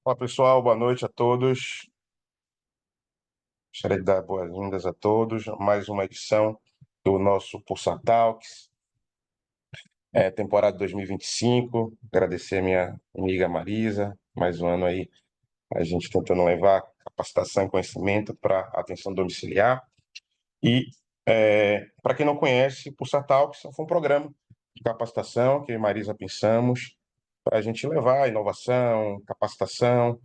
Olá, pessoal, boa noite a todos. Gostaria de dar boas-vindas a todos a mais uma edição do nosso Pulsar Talks, temporada 2025. Agradecer a minha amiga Marisa, mais um ano aí, a gente tentando levar capacitação e conhecimento para atenção domiciliar. E, para quem não conhece, Pulsar Talks foi um programa de capacitação que eu e Marisa pensamos para a gente levar inovação, capacitação,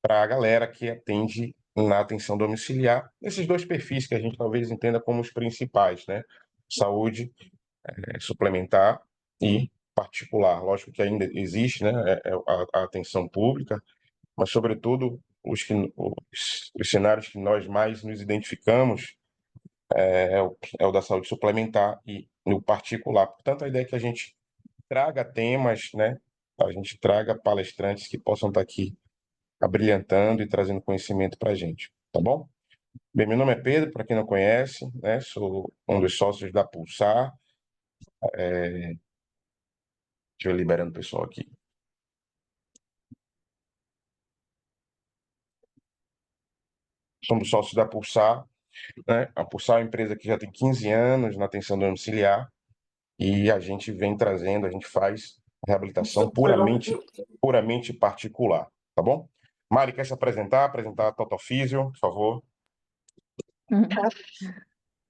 para a galera que atende na atenção domiciliar, esses dois perfis que a gente talvez entenda como os principais, né? Saúde suplementar e particular. Lógico que ainda existe, né, a atenção pública, mas sobretudo os cenários que nós mais nos identificamos é o da saúde suplementar e no particular. Portanto, a ideia é que a gente traga temas, né? A gente traga palestrantes que possam estar aqui abrilhantando e trazendo conhecimento para a gente, tá bom? Bem, meu nome é Pedro, para quem não conhece, né? Sou um dos sócios da Pulsar. Deixa eu ir liberando o pessoal aqui. Somos sócios da Pulsar, né? A Pulsar é uma empresa que já tem 15 anos na atenção domiciliar e a gente vem trazendo, a gente faz reabilitação puramente particular, tá bom? Mari, quer se apresentar? Apresentar a Total Físio, por favor. Uhum.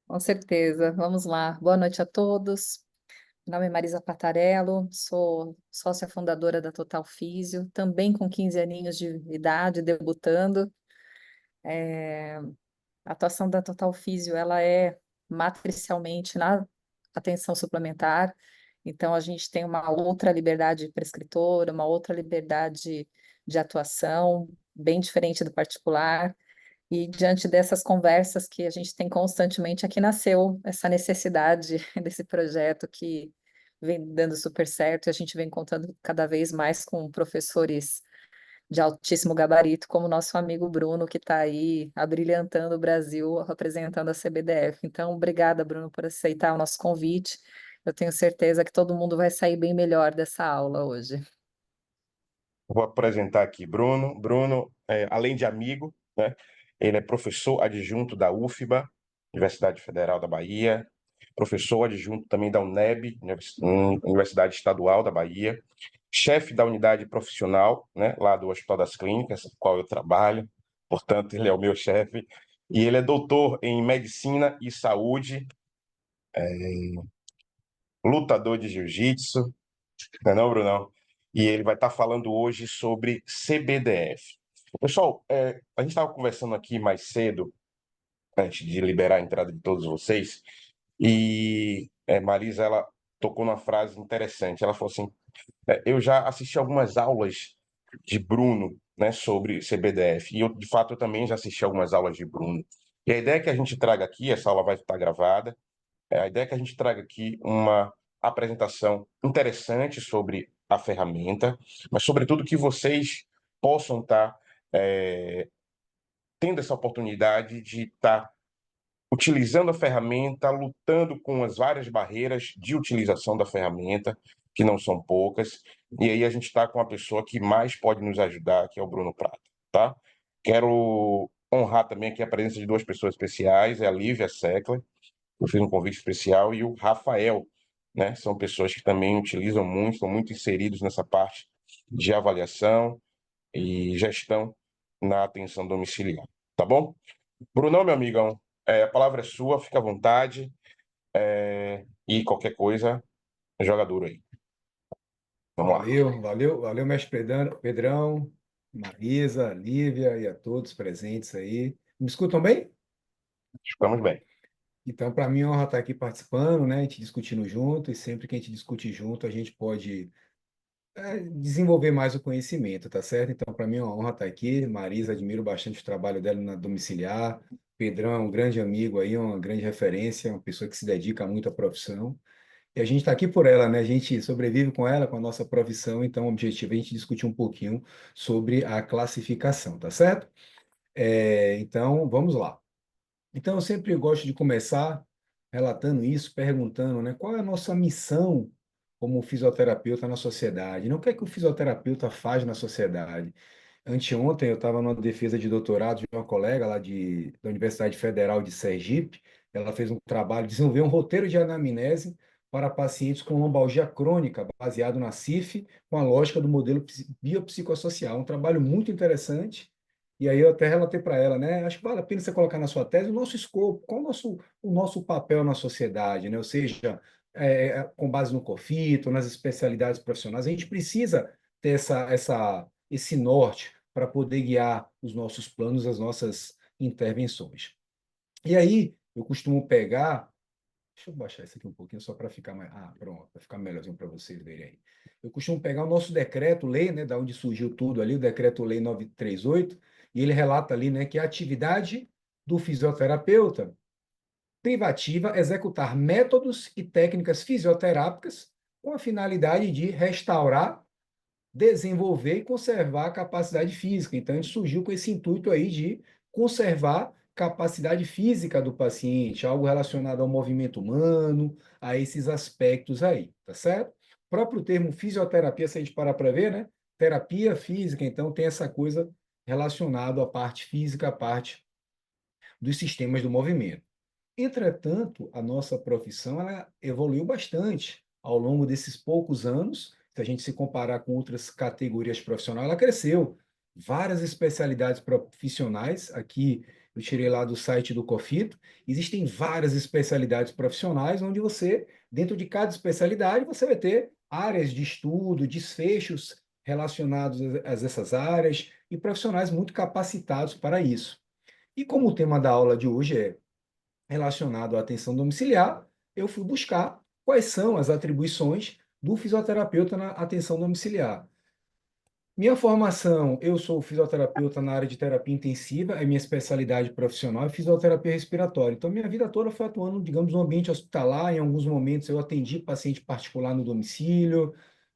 Com certeza. Vamos lá. Boa noite a todos. Meu nome é Marisa Patarello, sou sócia fundadora da Total Físio, também com 15 aninhos de idade, debutando. A atuação da Total Físio, ela é matricialmente na atenção suplementar, então a gente tem uma outra liberdade prescritora, uma outra liberdade de atuação, bem diferente do particular. E diante dessas conversas que a gente tem constantemente, aqui nasceu essa necessidade desse projeto que vem dando super certo, e a gente vem contando cada vez mais com professores de altíssimo gabarito, como o nosso amigo Bruno, que está aí abrilhantando o Brasil, representando a CBDF. Então, obrigada, Bruno, por aceitar o nosso convite. Eu tenho certeza que todo mundo vai sair bem melhor dessa aula hoje. Vou apresentar aqui Bruno. Bruno, além de amigo, né, ele é professor adjunto da UFBA, Universidade Federal da Bahia, professor adjunto também da UNEB, Universidade Estadual da Bahia, chefe da unidade profissional, né, lá do Hospital das Clínicas, no qual eu trabalho, portanto, ele é o meu chefe, e ele é doutor em Medicina e Saúde, lutador de jiu-jitsu, não é não, Brunão? E ele vai estar falando hoje sobre CBDF. Pessoal, a gente estava conversando aqui mais cedo, antes de liberar a entrada de todos vocês, e Marisa, ela tocou numa frase interessante. Ela falou assim, eu já assisti algumas aulas de Bruno, né, sobre CBDF, e eu, de fato, eu também já assisti algumas aulas de Bruno. E a ideia que a gente traga aqui, essa aula vai estar gravada, a ideia é que a gente traga aqui uma apresentação interessante sobre a ferramenta, mas, sobretudo, que vocês possam estar tendo essa oportunidade de estar utilizando a ferramenta, lutando com as várias barreiras de utilização da ferramenta, que não são poucas, e aí a gente está com a pessoa que mais pode nos ajudar, que é o Bruno Prata, tá? Quero honrar também aqui a presença de duas pessoas especiais, é a Lívia Seckler, eu fiz um convite especial, e o Rafael, né? São pessoas que também utilizam muito, estão muito inseridos nessa parte de avaliação e gestão na atenção domiciliar, tá bom? Brunão, meu amigão, a palavra é sua, fica à vontade, e qualquer coisa, joga duro aí. Vamos lá. Valeu, mestre Pedrão, Marisa, Lívia e a todos presentes aí. Me escutam bem? Ficamos bem. Então, para mim é uma honra estar aqui participando, né? A gente discutindo junto, e sempre que a gente discute junto, a gente pode desenvolver mais o conhecimento, tá certo? Então, para mim é uma honra estar aqui. Marisa, admiro bastante o trabalho dela na domiciliar. Pedrão é um grande amigo aí, uma grande referência, uma pessoa que se dedica muito à profissão. E a gente está aqui por ela, né? A gente sobrevive com ela, com a nossa profissão, então o objetivo é a gente discutir um pouquinho sobre a classificação, tá certo? Então, vamos lá. Então, eu sempre gosto de começar relatando isso, perguntando, né, qual é a nossa missão como fisioterapeuta na sociedade? Não, o que é que o fisioterapeuta faz na sociedade? Anteontem eu estava numa defesa de doutorado de uma colega lá da Universidade Federal de Sergipe. Ela fez um trabalho, desenvolveu um roteiro de anamnese para pacientes com lombalgia crônica, baseado na CIF, com a lógica do modelo biopsicossocial. Um trabalho muito interessante. E aí eu até relatei para ela, né? Acho que vale a pena você colocar na sua tese o nosso escopo, qual o nosso papel na sociedade, né? Ou seja, com base no COFITO, nas especialidades profissionais, a gente precisa ter esse norte para poder guiar os nossos planos, as nossas intervenções. E aí, eu costumo pegar. Deixa eu baixar isso aqui um pouquinho só para ficar mais. Ah, pronto, para ficar melhorzinho para vocês verem aí. Eu costumo pegar o nosso decreto-lei, né, da onde surgiu tudo ali, o decreto-lei 938, e ele relata ali, né, que a atividade do fisioterapeuta privativa executar métodos e técnicas fisioterápicas com a finalidade de restaurar, desenvolver e conservar a capacidade física. Então, a gente surgiu com esse intuito aí de conservar capacidade física do paciente, algo relacionado ao movimento humano, a esses aspectos aí, tá certo? O próprio termo fisioterapia, se a gente parar para ver, né? Terapia física, então tem essa coisa relacionada à parte física, à parte dos sistemas do movimento. Entretanto, a nossa profissão ela evoluiu bastante ao longo desses poucos anos. Se a gente se comparar com outras categorias profissionais, ela cresceu. Várias especialidades profissionais, aqui eu tirei lá do site do Cofito, existem várias especialidades profissionais onde você, dentro de cada especialidade, você vai ter áreas de estudo, desfechos relacionados a essas áreas e profissionais muito capacitados para isso. E como o tema da aula de hoje é relacionado à atenção domiciliar, eu fui buscar quais são as atribuições do fisioterapeuta na atenção domiciliar. Minha formação, eu sou fisioterapeuta na área de terapia intensiva, é minha especialidade profissional, é fisioterapia respiratória. Então, minha vida toda foi atuando, digamos, no ambiente hospitalar. Em alguns momentos, eu atendi paciente particular no domicílio.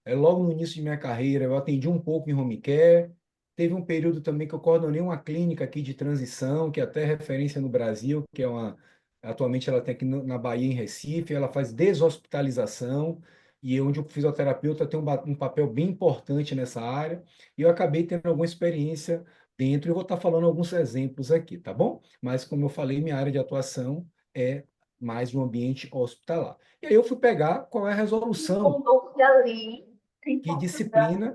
Logo no início de minha carreira, eu atendi um pouco em home care. Teve um período também que eu coordenei uma clínica aqui de transição, que é até referência no Brasil, que é uma. Atualmente, ela tem aqui na Bahia, em Recife. Ela faz deshospitalização e onde o fisioterapeuta tem um papel bem importante nessa área, e eu acabei tendo alguma experiência dentro, e eu vou estar falando alguns exemplos aqui, tá bom? Mas, como eu falei, minha área de atuação é mais no ambiente hospitalar. E aí eu fui pegar qual é a resolução que disciplina.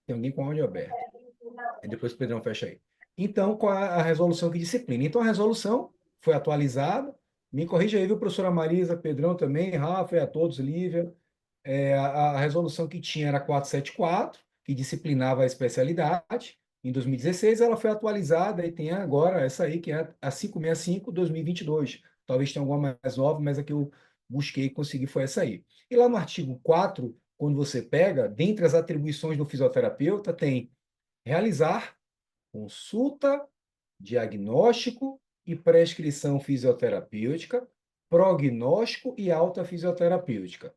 Tem alguém com áudio aberto. E depois o Pedrão fecha aí. Então, qual é a resolução que disciplina? Então, a resolução foi atualizada. Me corrija aí, viu, professora Marisa, Pedrão também, Rafa, e a todos, Lívia. A resolução que tinha era 474, que disciplinava a especialidade. Em 2016, ela foi atualizada e tem agora essa aí, que é a 565/2022. Talvez tenha alguma mais nova, mas a que eu busquei e consegui foi essa aí. E lá no artigo 4, quando você pega, dentre as atribuições do fisioterapeuta, tem realizar consulta, diagnóstico e prescrição fisioterapêutica, prognóstico e alta fisioterapêutica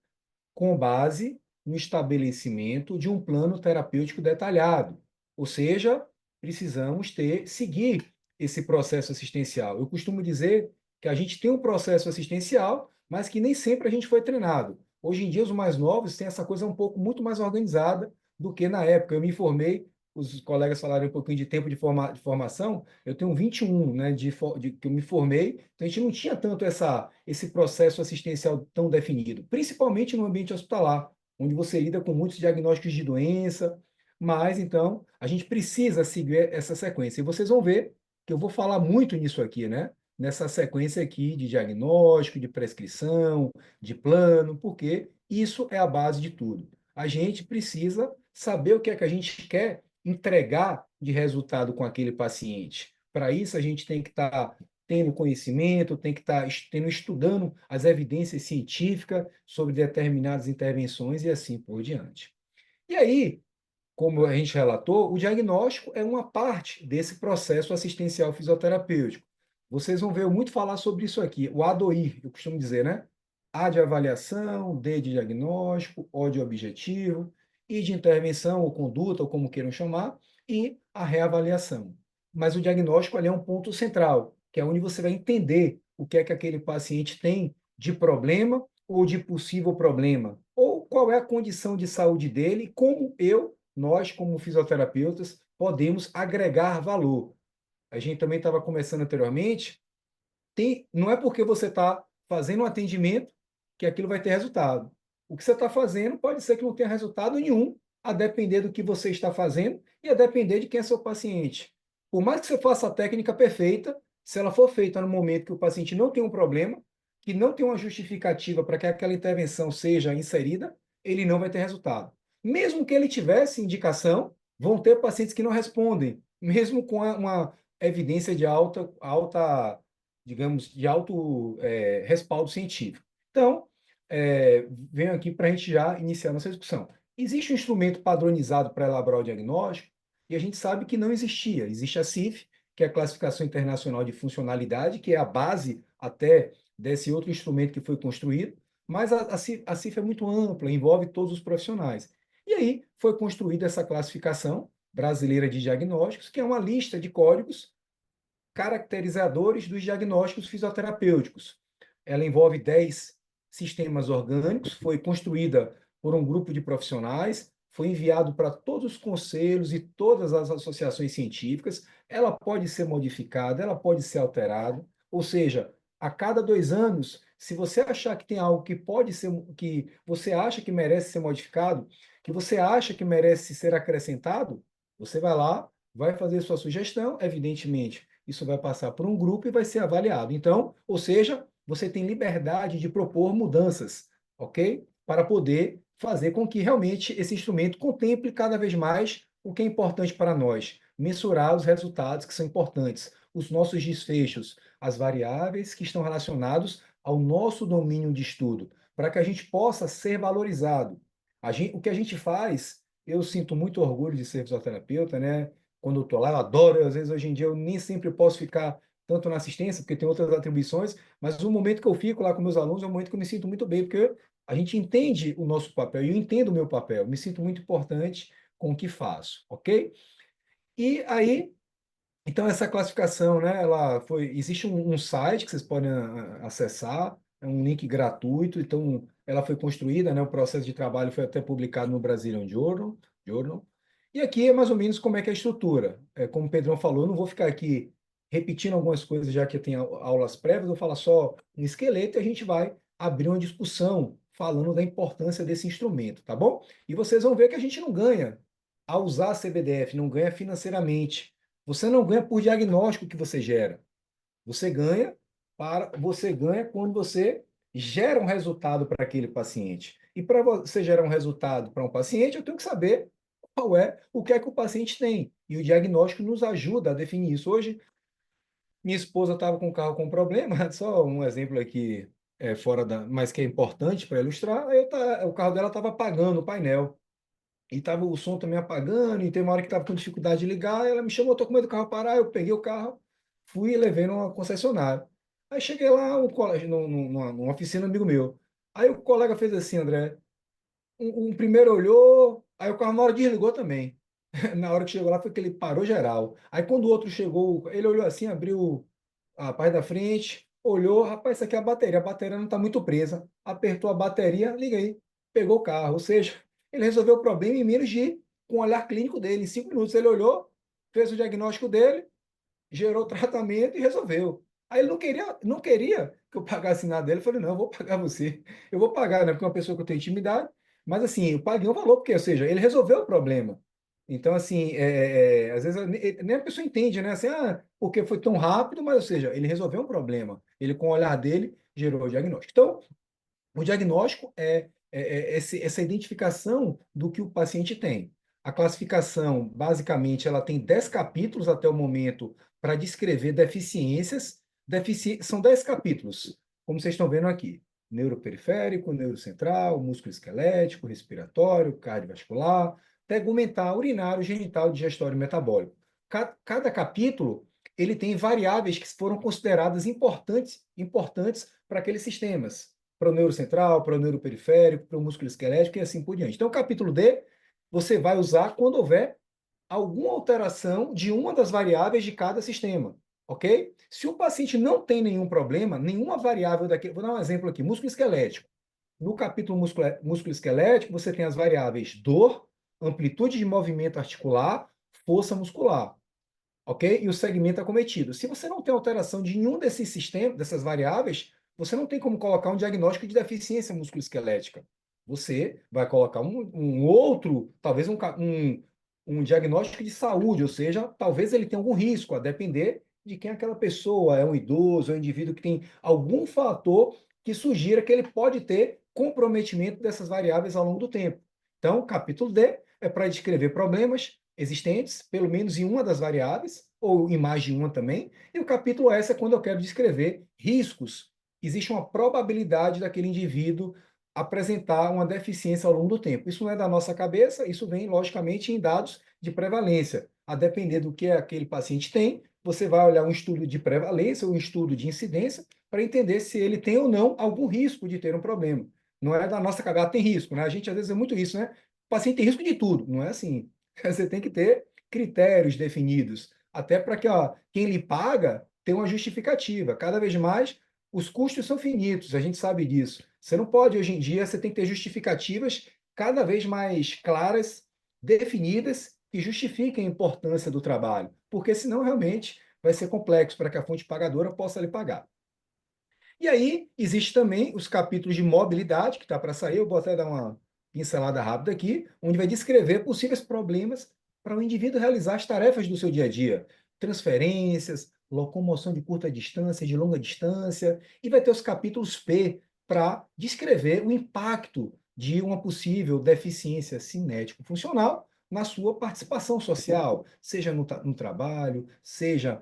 com base no estabelecimento de um plano terapêutico detalhado. Ou seja, precisamos seguir esse processo assistencial. Eu costumo dizer que a gente tem um processo assistencial, mas que nem sempre a gente foi treinado. Hoje em dia, os mais novos têm essa coisa um pouco muito mais organizada do que na época. Eu me formei, os colegas falaram um pouquinho de tempo de formação, eu tenho 21, né, que eu me formei, então a gente não tinha tanto esse processo assistencial tão definido, principalmente no ambiente hospitalar, onde você lida com muitos diagnósticos de doença, mas então a gente precisa seguir essa sequência. E vocês vão ver que eu vou falar muito nisso aqui, né? Nessa sequência aqui de diagnóstico, de prescrição, de plano, porque isso é a base de tudo. A gente precisa saber o que é que a gente quer entregar de resultado com aquele paciente. Para isso, a gente tem que estar tendo conhecimento, tem que estar estudando as evidências científicas sobre determinadas intervenções e assim por diante. E aí, como a gente relatou, o diagnóstico é uma parte desse processo assistencial fisioterapêutico. Vocês vão ver eu muito falar sobre isso aqui, o ADOIR, eu costumo dizer, né? A de avaliação, D de diagnóstico, O de objetivo, I de intervenção ou conduta, ou como queiram chamar, e a reavaliação. Mas o diagnóstico ali é um ponto central, que é onde você vai entender o que é que aquele paciente tem de problema ou de possível problema, ou qual é a condição de saúde dele, como nós, como fisioterapeutas, podemos agregar valor. A gente também estava conversando anteriormente, não é porque você está fazendo um atendimento que aquilo vai ter resultado. O que você está fazendo pode ser que não tenha resultado nenhum, a depender do que você está fazendo e a depender de quem é seu paciente. Por mais que você faça a técnica perfeita, se ela for feita no momento que o paciente não tem um problema, que não tem uma justificativa para que aquela intervenção seja inserida, ele não vai ter resultado. Mesmo que ele tivesse indicação, vão ter pacientes que não respondem, mesmo com uma evidência de alta, digamos, de alto respaldo científico. Então, venho aqui para a gente já iniciar nossa discussão. Existe um instrumento padronizado para elaborar o diagnóstico e a gente sabe que não existia. Existe a CIF, que é a Classificação Internacional de Funcionalidade, que é a base até desse outro instrumento que foi construído, mas a CIF é muito ampla, envolve todos os profissionais. E aí foi construída essa classificação brasileira de diagnósticos, que é uma lista de códigos caracterizadores dos diagnósticos fisioterapêuticos. Ela envolve 10 sistemas orgânicos, foi construída por um grupo de profissionais, foi enviado para todos os conselhos e todas as associações científicas. Ela pode ser modificada, ela pode ser alterada, ou seja, a cada 2 anos, se você achar que tem algo que pode ser, que você acha que merece ser modificado, que você acha que merece ser acrescentado, você vai lá, vai fazer sua sugestão, evidentemente isso vai passar por um grupo e vai ser avaliado. Então, ou seja, você tem liberdade de propor mudanças, ok? Para poder fazer com que realmente esse instrumento contemple cada vez mais o que é importante para nós, mensurar os resultados que são importantes, os nossos desfechos, as variáveis que estão relacionados ao nosso domínio de estudo, para que a gente possa ser valorizado. O que a gente faz, eu sinto muito orgulho de ser fisioterapeuta, né? Quando eu estou lá, eu adoro, às vezes hoje em dia eu nem sempre posso ficar tanto na assistência, porque tem outras atribuições, mas o momento que eu fico lá com meus alunos é um momento que eu me sinto muito bem, porque a gente entende o nosso papel, e eu entendo o meu papel, me sinto muito importante com o que faço, ok? E aí, então essa classificação, né, existe um site que vocês podem acessar, é um link gratuito, então ela foi construída, né, o processo de trabalho foi até publicado no Brazilian Journal. E aqui é mais ou menos como é que é a estrutura. Como o Pedrão falou, eu não vou ficar aqui repetindo algumas coisas, já que eu tenho aulas prévias, eu vou falar só um esqueleto e a gente vai abrir uma discussão falando da importância desse instrumento, tá bom? E vocês vão ver que a gente não ganha ao usar a CBDF, não ganha financeiramente. Você não ganha por diagnóstico que você gera. Você ganha quando você gera um resultado para aquele paciente. E para você gerar um resultado para um paciente, eu tenho que saber o que é que o paciente tem. E o diagnóstico nos ajuda a definir isso. Hoje, minha esposa estava com o carro com problema, só um exemplo aqui mas que é importante para ilustrar. O carro dela estava apagando o painel. E tava o som também apagando, e tem uma hora que estava com dificuldade de ligar, ela me chamou, estou com medo do carro parar, eu peguei o carro, fui e levei numa concessionária. Aí cheguei lá, numa oficina do amigo meu. Aí o colega fez assim, André, um primeiro olhou, aí o carro na hora desligou também. Na hora que chegou lá foi que ele parou geral. Aí quando o outro chegou, ele olhou assim, abriu a parte da frente, olhou, rapaz, isso aqui é a bateria não está muito presa. Apertou a bateria, liguei, pegou o carro. Ou seja, ele resolveu o problema em menos de, com o olhar clínico dele. Em 5 minutos ele olhou, fez o diagnóstico dele, gerou o tratamento e resolveu. Aí ele não queria que eu pagasse nada dele. Eu falei, não, eu vou pagar você. Eu vou pagar, né? Porque é uma pessoa que eu tenho intimidade. Mas assim, eu paguei um valor, porque, ou seja, ele resolveu o problema. Então, assim, às vezes nem a pessoa entende, né? Assim, porque foi tão rápido, mas, ou seja, ele resolveu um problema. Ele, com o olhar dele, gerou o diagnóstico. Então, o diagnóstico essa identificação do que o paciente tem. A classificação, basicamente, ela tem 10 capítulos até o momento para descrever deficiências. São 10 capítulos, como vocês estão vendo aqui. Neuroperiférico, neurocentral, músculo esquelético, respiratório, cardiovascular, tegumentar, urinário, genital, digestório e metabólico. Cada capítulo ele tem variáveis que foram consideradas importantes para aqueles sistemas para o neurocentral, para o neuroperiférico, para o músculo esquelético e assim por diante. Então, o capítulo D você vai usar quando houver alguma alteração de uma das variáveis de cada sistema, ok? Se o paciente não tem nenhum problema, nenhuma variável daquele... Vou dar um exemplo aqui, músculo esquelético. No capítulo músculo esquelético, você tem as variáveis dor, amplitude de movimento articular, força muscular, ok? E o segmento acometido. Se você não tem alteração de nenhum desses sistemas, dessas variáveis, você não tem como colocar um diagnóstico de deficiência musculoesquelética. Você vai colocar um outro, talvez um diagnóstico de saúde, ou seja, talvez ele tenha algum risco, a depender de quem é aquela pessoa, é um idoso, é um indivíduo que tem algum fator que sugira que ele pode ter comprometimento dessas variáveis ao longo do tempo. Então, o capítulo D é para descrever problemas existentes, pelo menos em uma das variáveis, ou em mais de uma também, e o capítulo S é quando eu quero descrever riscos. Existe uma probabilidade daquele indivíduo apresentar uma deficiência ao longo do tempo. Isso não é da nossa cabeça, isso vem, logicamente, em dados de prevalência. A depender do que aquele paciente tem, você vai olhar um estudo de prevalência ou um estudo de incidência para entender se ele tem ou não algum risco de ter um problema. Não é da nossa cabeça, tem risco, né? A gente às vezes é muito isso, né? O paciente tem risco de tudo, não é assim. Você tem que ter critérios definidos, até para que quem lhe paga tenha uma justificativa. Cada vez mais, os custos são finitos, a gente sabe disso. Você não pode, hoje em dia, você tem que ter justificativas cada vez mais claras, definidas, que justifiquem a importância do trabalho, porque senão realmente vai ser complexo para que a fonte pagadora possa lhe pagar. E aí, existe também os capítulos de mobilidade, que está para sair, eu vou até dar uma pincelada rápida aqui, onde vai descrever possíveis problemas para o indivíduo realizar as tarefas do seu dia a dia, transferências, locomoção de curta distância, de longa distância, e vai ter os capítulos P para descrever o impacto de uma possível deficiência cinético-funcional na sua participação social, seja no trabalho, seja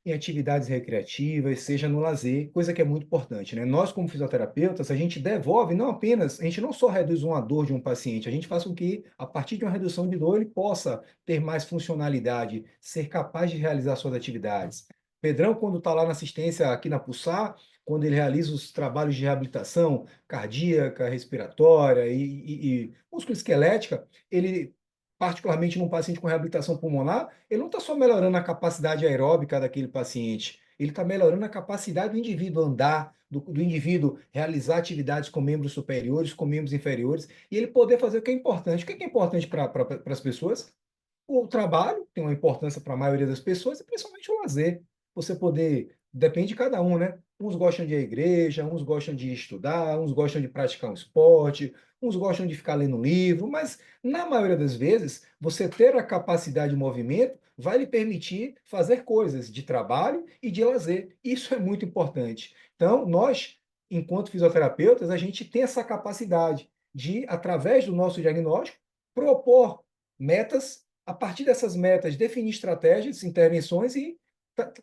em atividades recreativas, seja no lazer, coisa que é muito importante, né? Nós, como fisioterapeutas, a gente devolve, não apenas, a gente não só reduz uma dor de um paciente, a gente faz com que, a partir de uma redução de dor, ele possa ter mais funcionalidade, ser capaz de realizar suas atividades. Pedrão, quando está lá na assistência aqui na Pulsar, quando ele realiza os trabalhos de reabilitação cardíaca, respiratória e musculoesquelética, ele particularmente num paciente com reabilitação pulmonar, ele não está só melhorando a capacidade aeróbica daquele paciente, ele está melhorando a capacidade do indivíduo andar, do indivíduo realizar atividades com membros superiores, com membros inferiores, e ele poder fazer o que é importante. O que é importante para as pessoas? O trabalho tem uma importância para a maioria das pessoas, e principalmente o lazer. Você poder, depende de cada um, né? Uns gostam de ir à igreja, uns gostam de estudar, uns gostam de praticar um esporte, uns gostam de ficar lendo um livro, mas na maioria das vezes, você ter a capacidade de movimento vai lhe permitir fazer coisas de trabalho e de lazer. Isso é muito importante. Então, nós, enquanto fisioterapeutas, a gente tem essa capacidade de, através do nosso diagnóstico, propor metas, a partir dessas metas, definir estratégias, intervenções e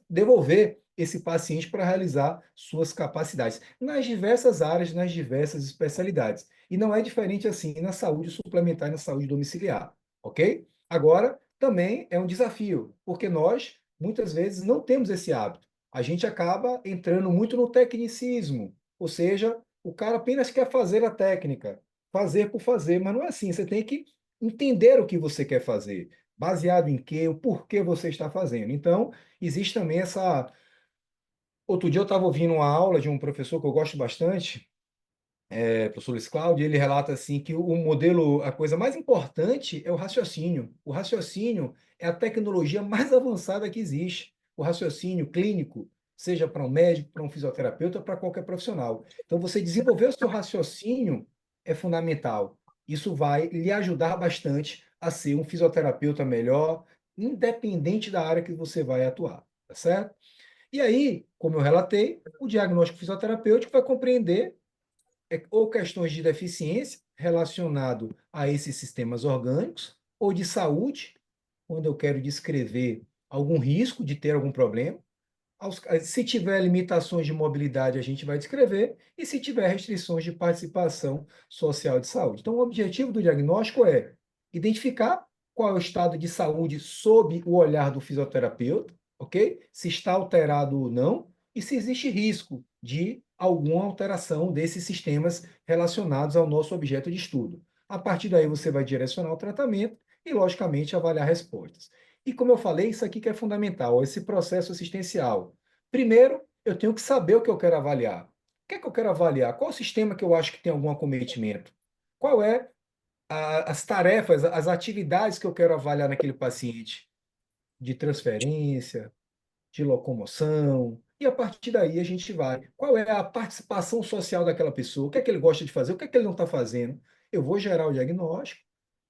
devolver esse paciente para realizar suas capacidades nas diversas áreas, nas diversas especialidades. E não é diferente assim na saúde suplementar e na saúde domiciliar, ok? Agora, também é um desafio, porque nós, muitas vezes, não temos esse hábito. A gente acaba entrando muito no tecnicismo, ou seja, o cara apenas quer fazer a técnica, fazer por fazer, mas não é assim. Você tem que entender o que você quer fazer, baseado em quê, o porquê você está fazendo. Então, existe também essa. Outro dia eu estava ouvindo uma aula de um professor que eu gosto bastante, professor Luiz Cláudio, ele relata assim que o modelo, a coisa mais importante é o raciocínio. O raciocínio é a tecnologia mais avançada que existe. O raciocínio clínico, seja para um médico, para um fisioterapeuta, para qualquer profissional. Então, você desenvolver o seu raciocínio é fundamental. Isso vai lhe ajudar bastante a ser um fisioterapeuta melhor, independente da área que você vai atuar, tá certo? E aí, como eu relatei, o diagnóstico fisioterapêutico vai compreender ou questões de deficiência relacionado a esses sistemas orgânicos, ou de saúde, quando eu quero descrever algum risco de ter algum problema. Se tiver limitações de mobilidade, a gente vai descrever, e se tiver restrições de participação social de saúde. Então, o objetivo do diagnóstico é identificar qual é o estado de saúde sob o olhar do fisioterapeuta, ok? Se está alterado ou não, e se existe risco de alguma alteração desses sistemas relacionados ao nosso objeto de estudo. A partir daí, você vai direcionar o tratamento e, logicamente, avaliar respostas. E como eu falei, isso aqui que é fundamental, esse processo assistencial. Primeiro, eu tenho que saber o que eu quero avaliar. O que é que eu quero avaliar? Qual o sistema que eu acho que tem algum acometimento? Qual é as tarefas, as atividades que eu quero avaliar naquele paciente, de transferência, de locomoção, e a partir daí a gente vai. Qual é a participação social daquela pessoa? O que é que ele gosta de fazer? O que é que ele não está fazendo? Eu vou gerar o diagnóstico.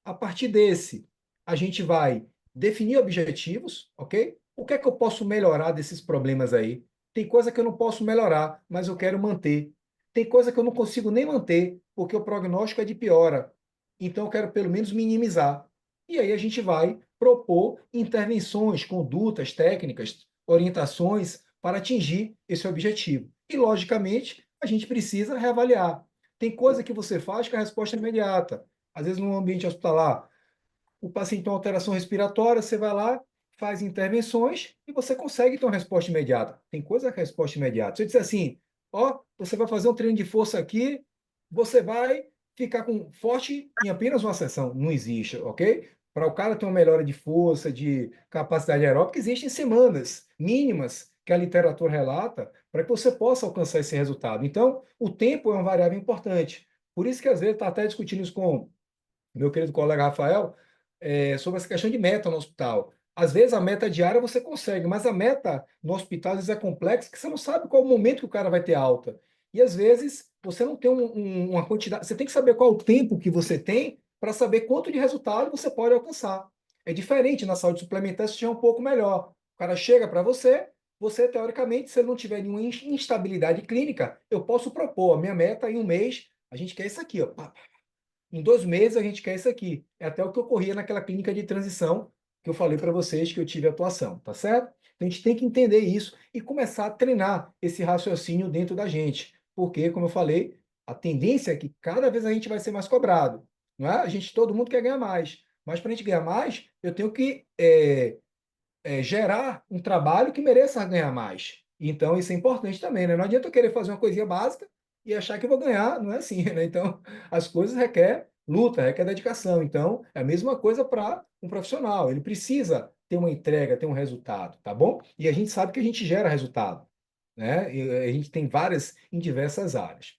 A partir desse, a gente vai definir objetivos, ok? O que é que eu posso melhorar desses problemas aí? Tem coisa que eu não posso melhorar, mas eu quero manter. Tem coisa que eu não consigo nem manter, porque o prognóstico é de piora. Então eu quero pelo menos minimizar. E aí a gente vai propor intervenções, condutas, técnicas, orientações para atingir esse objetivo. E, logicamente, a gente precisa reavaliar. Tem coisa que você faz que a resposta é imediata. Às vezes, no ambiente hospitalar, o paciente tem uma alteração respiratória, você vai lá, faz intervenções e você consegue ter uma resposta imediata. Tem coisa que é resposta imediata. Se eu disser assim, ó, você vai fazer um treino de força aqui, você vai ficar com forte em apenas uma sessão. Não existe, ok? Para o cara ter uma melhora de força, de capacidade aeróbica, existem semanas mínimas que a literatura relata para que você possa alcançar esse resultado. Então, o tempo é uma variável importante. Por isso que às vezes está até discutindo isso com meu querido colega Rafael, sobre essa questão de meta no hospital. Às vezes a meta diária você consegue, mas a meta no hospital às vezes é complexa, que você não sabe qual é o momento que o cara vai ter alta. E às vezes você não tem uma quantidade, você tem que saber qual é o tempo que você tem para saber quanto de resultado você pode alcançar. É diferente na saúde suplementar, isso já é um pouco melhor. O cara chega para você, você teoricamente, se ele não tiver nenhuma instabilidade clínica, eu posso propor a minha meta em um mês, a gente quer isso aqui, ó, em 2 meses a gente quer isso aqui. É até o que ocorria naquela clínica de transição que eu falei para vocês que eu tive atuação, tá certo? Então a gente tem que entender isso e começar a treinar esse raciocínio dentro da gente. Porque, como eu falei, a tendência é que cada vez a gente vai ser mais cobrado. Não é? Todo mundo quer ganhar mais. Mas para a gente ganhar mais, eu tenho que gerar um trabalho que mereça ganhar mais. Então, isso é importante também, né? Não adianta eu querer fazer uma coisinha básica e achar que eu vou ganhar, não é assim, né? Então, as coisas requer luta, requer dedicação. Então, é a mesma coisa para um profissional. Ele precisa ter uma entrega, ter um resultado, tá bom? E a gente sabe que a gente gera resultado, né? E a gente tem várias em diversas áreas.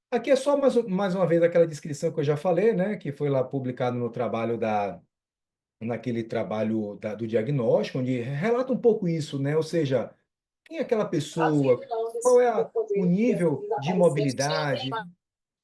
Aqui é só mais uma vez aquela descrição que eu já falei, né? Que foi lá publicado no trabalho naquele trabalho do diagnóstico, onde relata um pouco isso, né? Ou seja, quem é aquela pessoa, qual é o nível de mobilidade,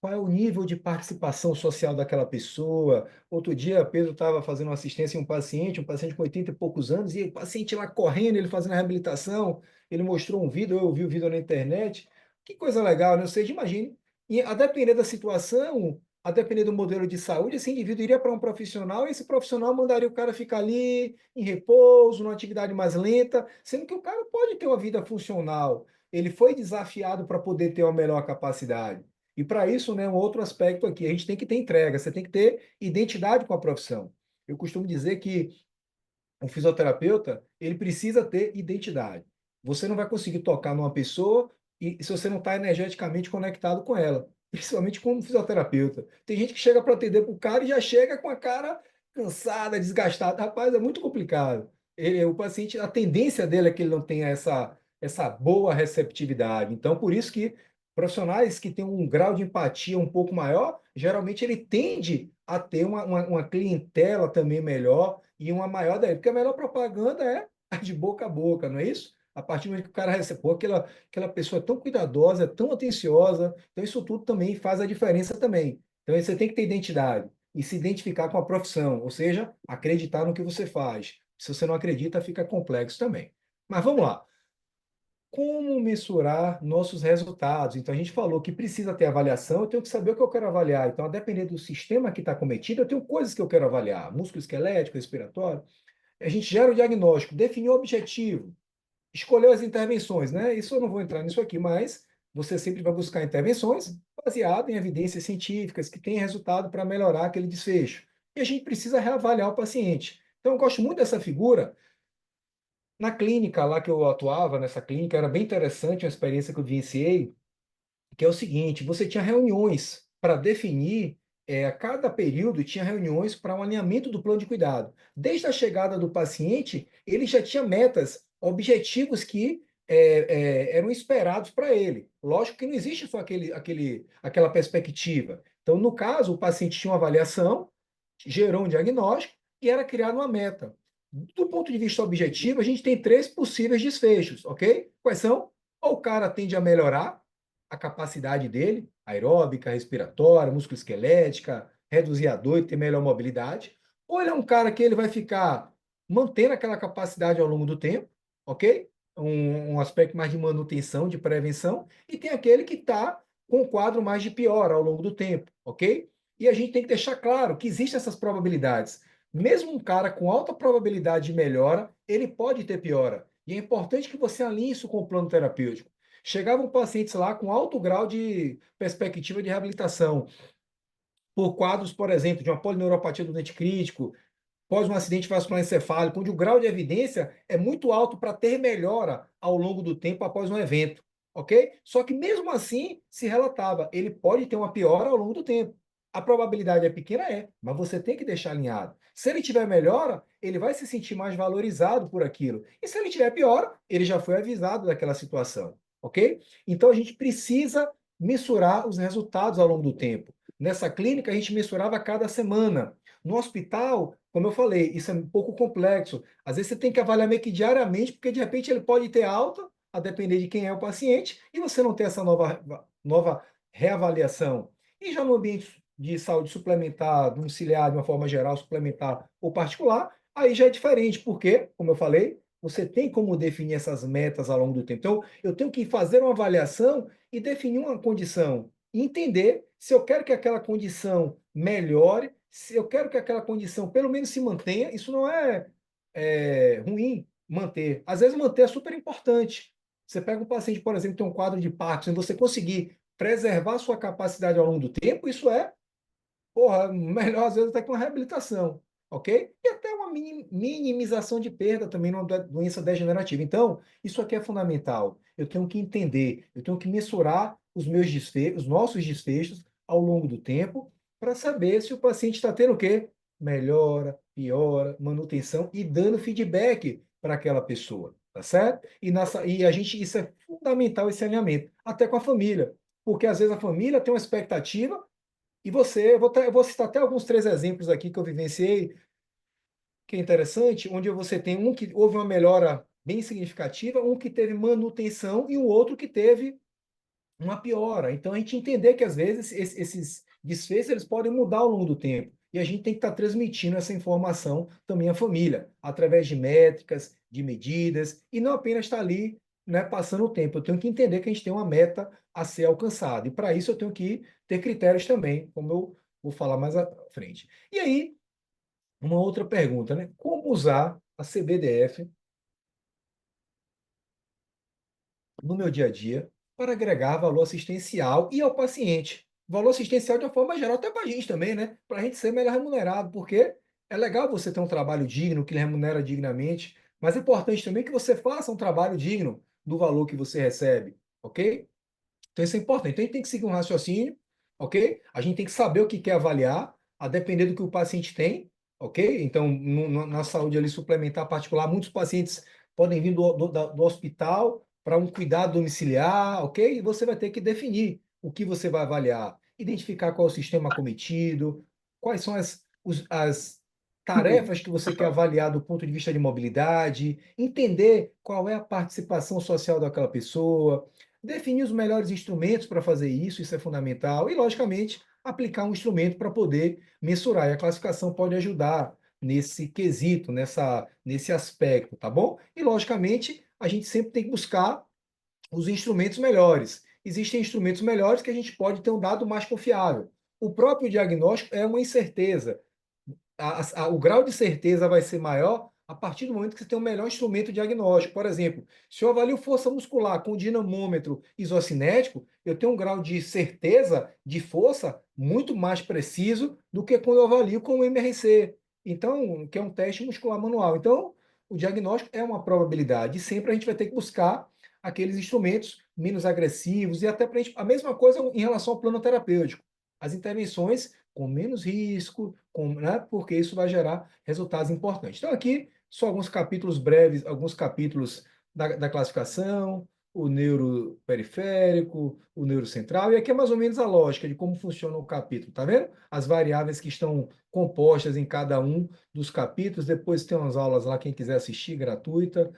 qual é o nível de participação social daquela pessoa. Outro dia, Pedro estava fazendo uma assistência em um paciente com 80 e poucos anos, e o paciente lá correndo, ele fazendo a reabilitação, ele mostrou um vídeo, eu vi o vídeo na internet. Que coisa legal, né? Ou seja, imagine, e a depender da situação, a depender do modelo de saúde, esse indivíduo iria para um profissional e esse profissional mandaria o cara ficar ali em repouso, numa atividade mais lenta, sendo que o cara pode ter uma vida funcional. Ele foi desafiado para poder ter uma melhor capacidade. E para isso, né, um outro aspecto aqui, a gente tem que ter entrega, você tem que ter identidade com a profissão. Eu costumo dizer que o fisioterapeuta, ele precisa ter identidade. Você não vai conseguir tocar numa pessoa e se você não está energeticamente conectado com ela, principalmente como fisioterapeuta. Tem gente que chega para atender para o cara e já chega com a cara cansada, desgastada. Rapaz, é muito complicado. O paciente, a tendência dele é que ele não tenha essa boa receptividade. Então, por isso que profissionais que têm um grau de empatia um pouco maior, geralmente ele tende a ter uma clientela também melhor e uma maior daí, porque a melhor propaganda é a de boca a boca, não é isso? A partir do momento que o cara recebe, pô, aquela pessoa é tão cuidadosa, tão atenciosa, então isso tudo também faz a diferença também. Então você tem que ter identidade e se identificar com a profissão, ou seja, acreditar no que você faz. Se você não acredita, fica complexo também. Mas vamos lá. Como mensurar nossos resultados? Então, a gente falou que precisa ter avaliação, eu tenho que saber o que eu quero avaliar. Então, a depender do sistema que está cometido, eu tenho coisas que eu quero avaliar: músculo esquelético, respiratório. A gente gera o diagnóstico, definiu o objetivo, escolheu as intervenções, né? Isso eu não vou entrar nisso aqui, mas você sempre vai buscar intervenções baseadas em evidências científicas que têm resultado para melhorar aquele desfecho. E a gente precisa reavaliar o paciente. Então, eu gosto muito dessa figura. Na clínica lá que eu atuava, nessa clínica, era bem interessante uma experiência que eu vivenciei, que é o seguinte: você tinha reuniões para definir, a cada período tinha reuniões para um alinhamento do plano de cuidado. Desde a chegada do paciente, ele já tinha metas, objetivos que eram esperados para ele. Lógico que não existe só aquela perspectiva. Então, no caso, o paciente tinha uma avaliação, gerou um diagnóstico e era criada uma meta. Do ponto de vista objetivo, a gente tem 3 possíveis desfechos, ok? Quais são? Ou o cara tende a melhorar a capacidade dele, aeróbica, respiratória, musculoesquelética, reduzir a dor e ter melhor mobilidade, ou ele é um cara que ele vai ficar mantendo aquela capacidade ao longo do tempo, ok? Um aspecto mais de manutenção, de prevenção, e tem aquele que está com um quadro mais de pior ao longo do tempo, ok? E a gente tem que deixar claro que existem essas probabilidades. Mesmo um cara com alta probabilidade de melhora, ele pode ter piora. E é importante que você alinhe isso com o plano terapêutico. Chegavam pacientes lá com alto grau de perspectiva de reabilitação, por quadros, por exemplo, de uma polineuropatia do dente crítico, pós um acidente vascular encefálico, onde o grau de evidência é muito alto para ter melhora ao longo do tempo após um evento, ok? Só que mesmo assim se relatava, ele pode ter uma piora ao longo do tempo. A probabilidade é pequena, mas você tem que deixar alinhado. Se ele tiver melhora, ele vai se sentir mais valorizado por aquilo. E se ele tiver piora, ele já foi avisado daquela situação, ok? Então a gente precisa mensurar os resultados ao longo do tempo. Nessa clínica, a gente mensurava a cada semana. No hospital, como eu falei, isso é um pouco complexo. Às vezes você tem que avaliar meio que diariamente, porque de repente ele pode ter alta, a depender de quem é o paciente, e você não ter essa nova reavaliação. E já no ambiente de saúde suplementar, domiciliar, de uma forma geral, suplementar ou particular, aí já é diferente, porque, como eu falei, você tem como definir essas metas ao longo do tempo. Então, eu tenho que fazer uma avaliação e definir uma condição, e entender se eu quero que aquela condição melhore, se eu quero que aquela condição pelo menos se mantenha. Isso não é ruim manter. Às vezes manter é super importante. Você pega um paciente, por exemplo, que tem um quadro de Parkinson, e você conseguir preservar sua capacidade ao longo do tempo, isso é, porra, melhor às vezes até que uma reabilitação, ok? E até uma minimização de perda também numa doença degenerativa. Então, isso aqui é fundamental. Eu tenho que entender, eu tenho que mensurar os meus desfechos, os nossos desfechos ao longo do tempo, para saber se o paciente está tendo o quê? Melhora, piora, manutenção e dando feedback para aquela pessoa, tá certo? E a gente, isso é fundamental, esse alinhamento, até com a família, porque às vezes a família tem uma expectativa e você, eu vou citar até alguns 3 exemplos aqui que eu vivenciei, que é interessante, onde você tem um que houve uma melhora bem significativa, um que teve manutenção e um outro que teve uma piora. Então, a gente entender que, às vezes, esses desfechos eles podem mudar ao longo do tempo. E a gente tem que estar transmitindo essa informação também à família, através de métricas, de medidas, e não apenas estar ali, né, passando o tempo. Eu tenho que entender que a gente tem uma meta a ser alcançada. E, para isso, eu tenho que ter critérios também, como eu vou falar mais à frente. E aí, uma outra pergunta, né? Como usar a CBDF no meu dia a dia para agregar valor assistencial e ao paciente? Valor assistencial de uma forma geral, até para a gente também, né? Para a gente ser melhor remunerado, porque é legal você ter um trabalho digno, que lhe remunera dignamente, mas é importante também que você faça um trabalho digno do valor que você recebe, ok? Então isso é importante. Então a gente tem que seguir um raciocínio, ok? A gente tem que saber o que quer avaliar, a depender do que o paciente tem, ok? Então, na saúde ali suplementar particular, muitos pacientes podem vir do hospital para um cuidado domiciliar, ok? E você vai ter que definir o que você vai avaliar, identificar qual é o sistema acometido, quais são as tarefas que você quer avaliar do ponto de vista de mobilidade, entender qual é a participação social daquela pessoa, definir os melhores instrumentos para fazer isso, isso é fundamental, e, logicamente, aplicar um instrumento para poder mensurar. E a classificação pode ajudar nesse quesito, nesse aspecto, tá bom? E, logicamente, a gente sempre tem que buscar os instrumentos melhores. Existem instrumentos melhores que a gente pode ter um dado mais confiável. O próprio diagnóstico é uma incerteza. O grau de certeza vai ser maior a partir do momento que você tem um melhor instrumento diagnóstico. Por exemplo, se eu avalio força muscular com dinamômetro isocinético, eu tenho um grau de certeza de força muito mais preciso do que quando eu avalio com o MRC. Então, que é um teste muscular manual. Então, o diagnóstico é uma probabilidade. E sempre a gente vai ter que buscar aqueles instrumentos menos agressivos e até para a mesma coisa em relação ao plano terapêutico. As intervenções com menos risco, né, porque isso vai gerar resultados importantes. Então, aqui, só alguns capítulos breves, alguns capítulos da classificação, o neuroperiférico, o neurocentral, e aqui é mais ou menos a lógica de como funciona o capítulo, tá vendo? As variáveis que estão compostas em cada um dos capítulos, depois tem umas aulas lá, quem quiser assistir, gratuita,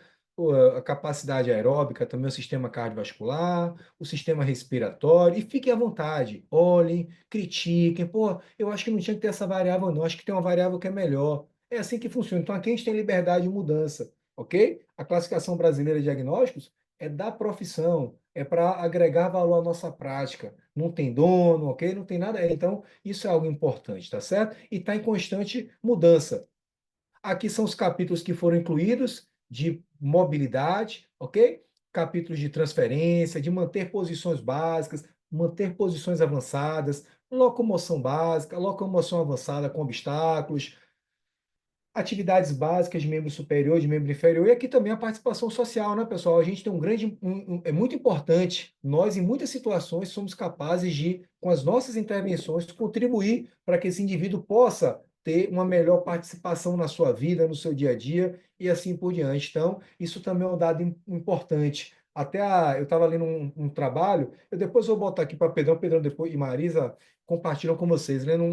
a capacidade aeróbica, também o sistema cardiovascular, o sistema respiratório, e fiquem à vontade, olhem, critiquem, pô, eu acho que não tinha que ter essa variável não, acho que tem uma variável que é melhor. É assim que funciona. Então aqui a gente tem liberdade de mudança, ok? A classificação brasileira de diagnósticos é da profissão, é para agregar valor à nossa prática. Não tem dono, ok? Não tem nada. Então, isso é algo importante, tá certo? E está em constante mudança. Aqui são os capítulos que foram incluídos de mobilidade, ok? Capítulos de transferência, de manter posições básicas, manter posições avançadas, locomoção básica, locomoção avançada com obstáculos, atividades básicas de membro superior, de membro inferior, e aqui também a participação social, né, pessoal? A gente tem é muito importante, nós em muitas situações somos capazes de, com as nossas intervenções, contribuir para que esse indivíduo possa ter uma melhor participação na sua vida, no seu dia a dia e assim por diante. Então, isso também é um dado importante. Eu estava lendo trabalho, eu depois vou botar aqui para Pedrão depois e Marisa compartilham com vocês, lendo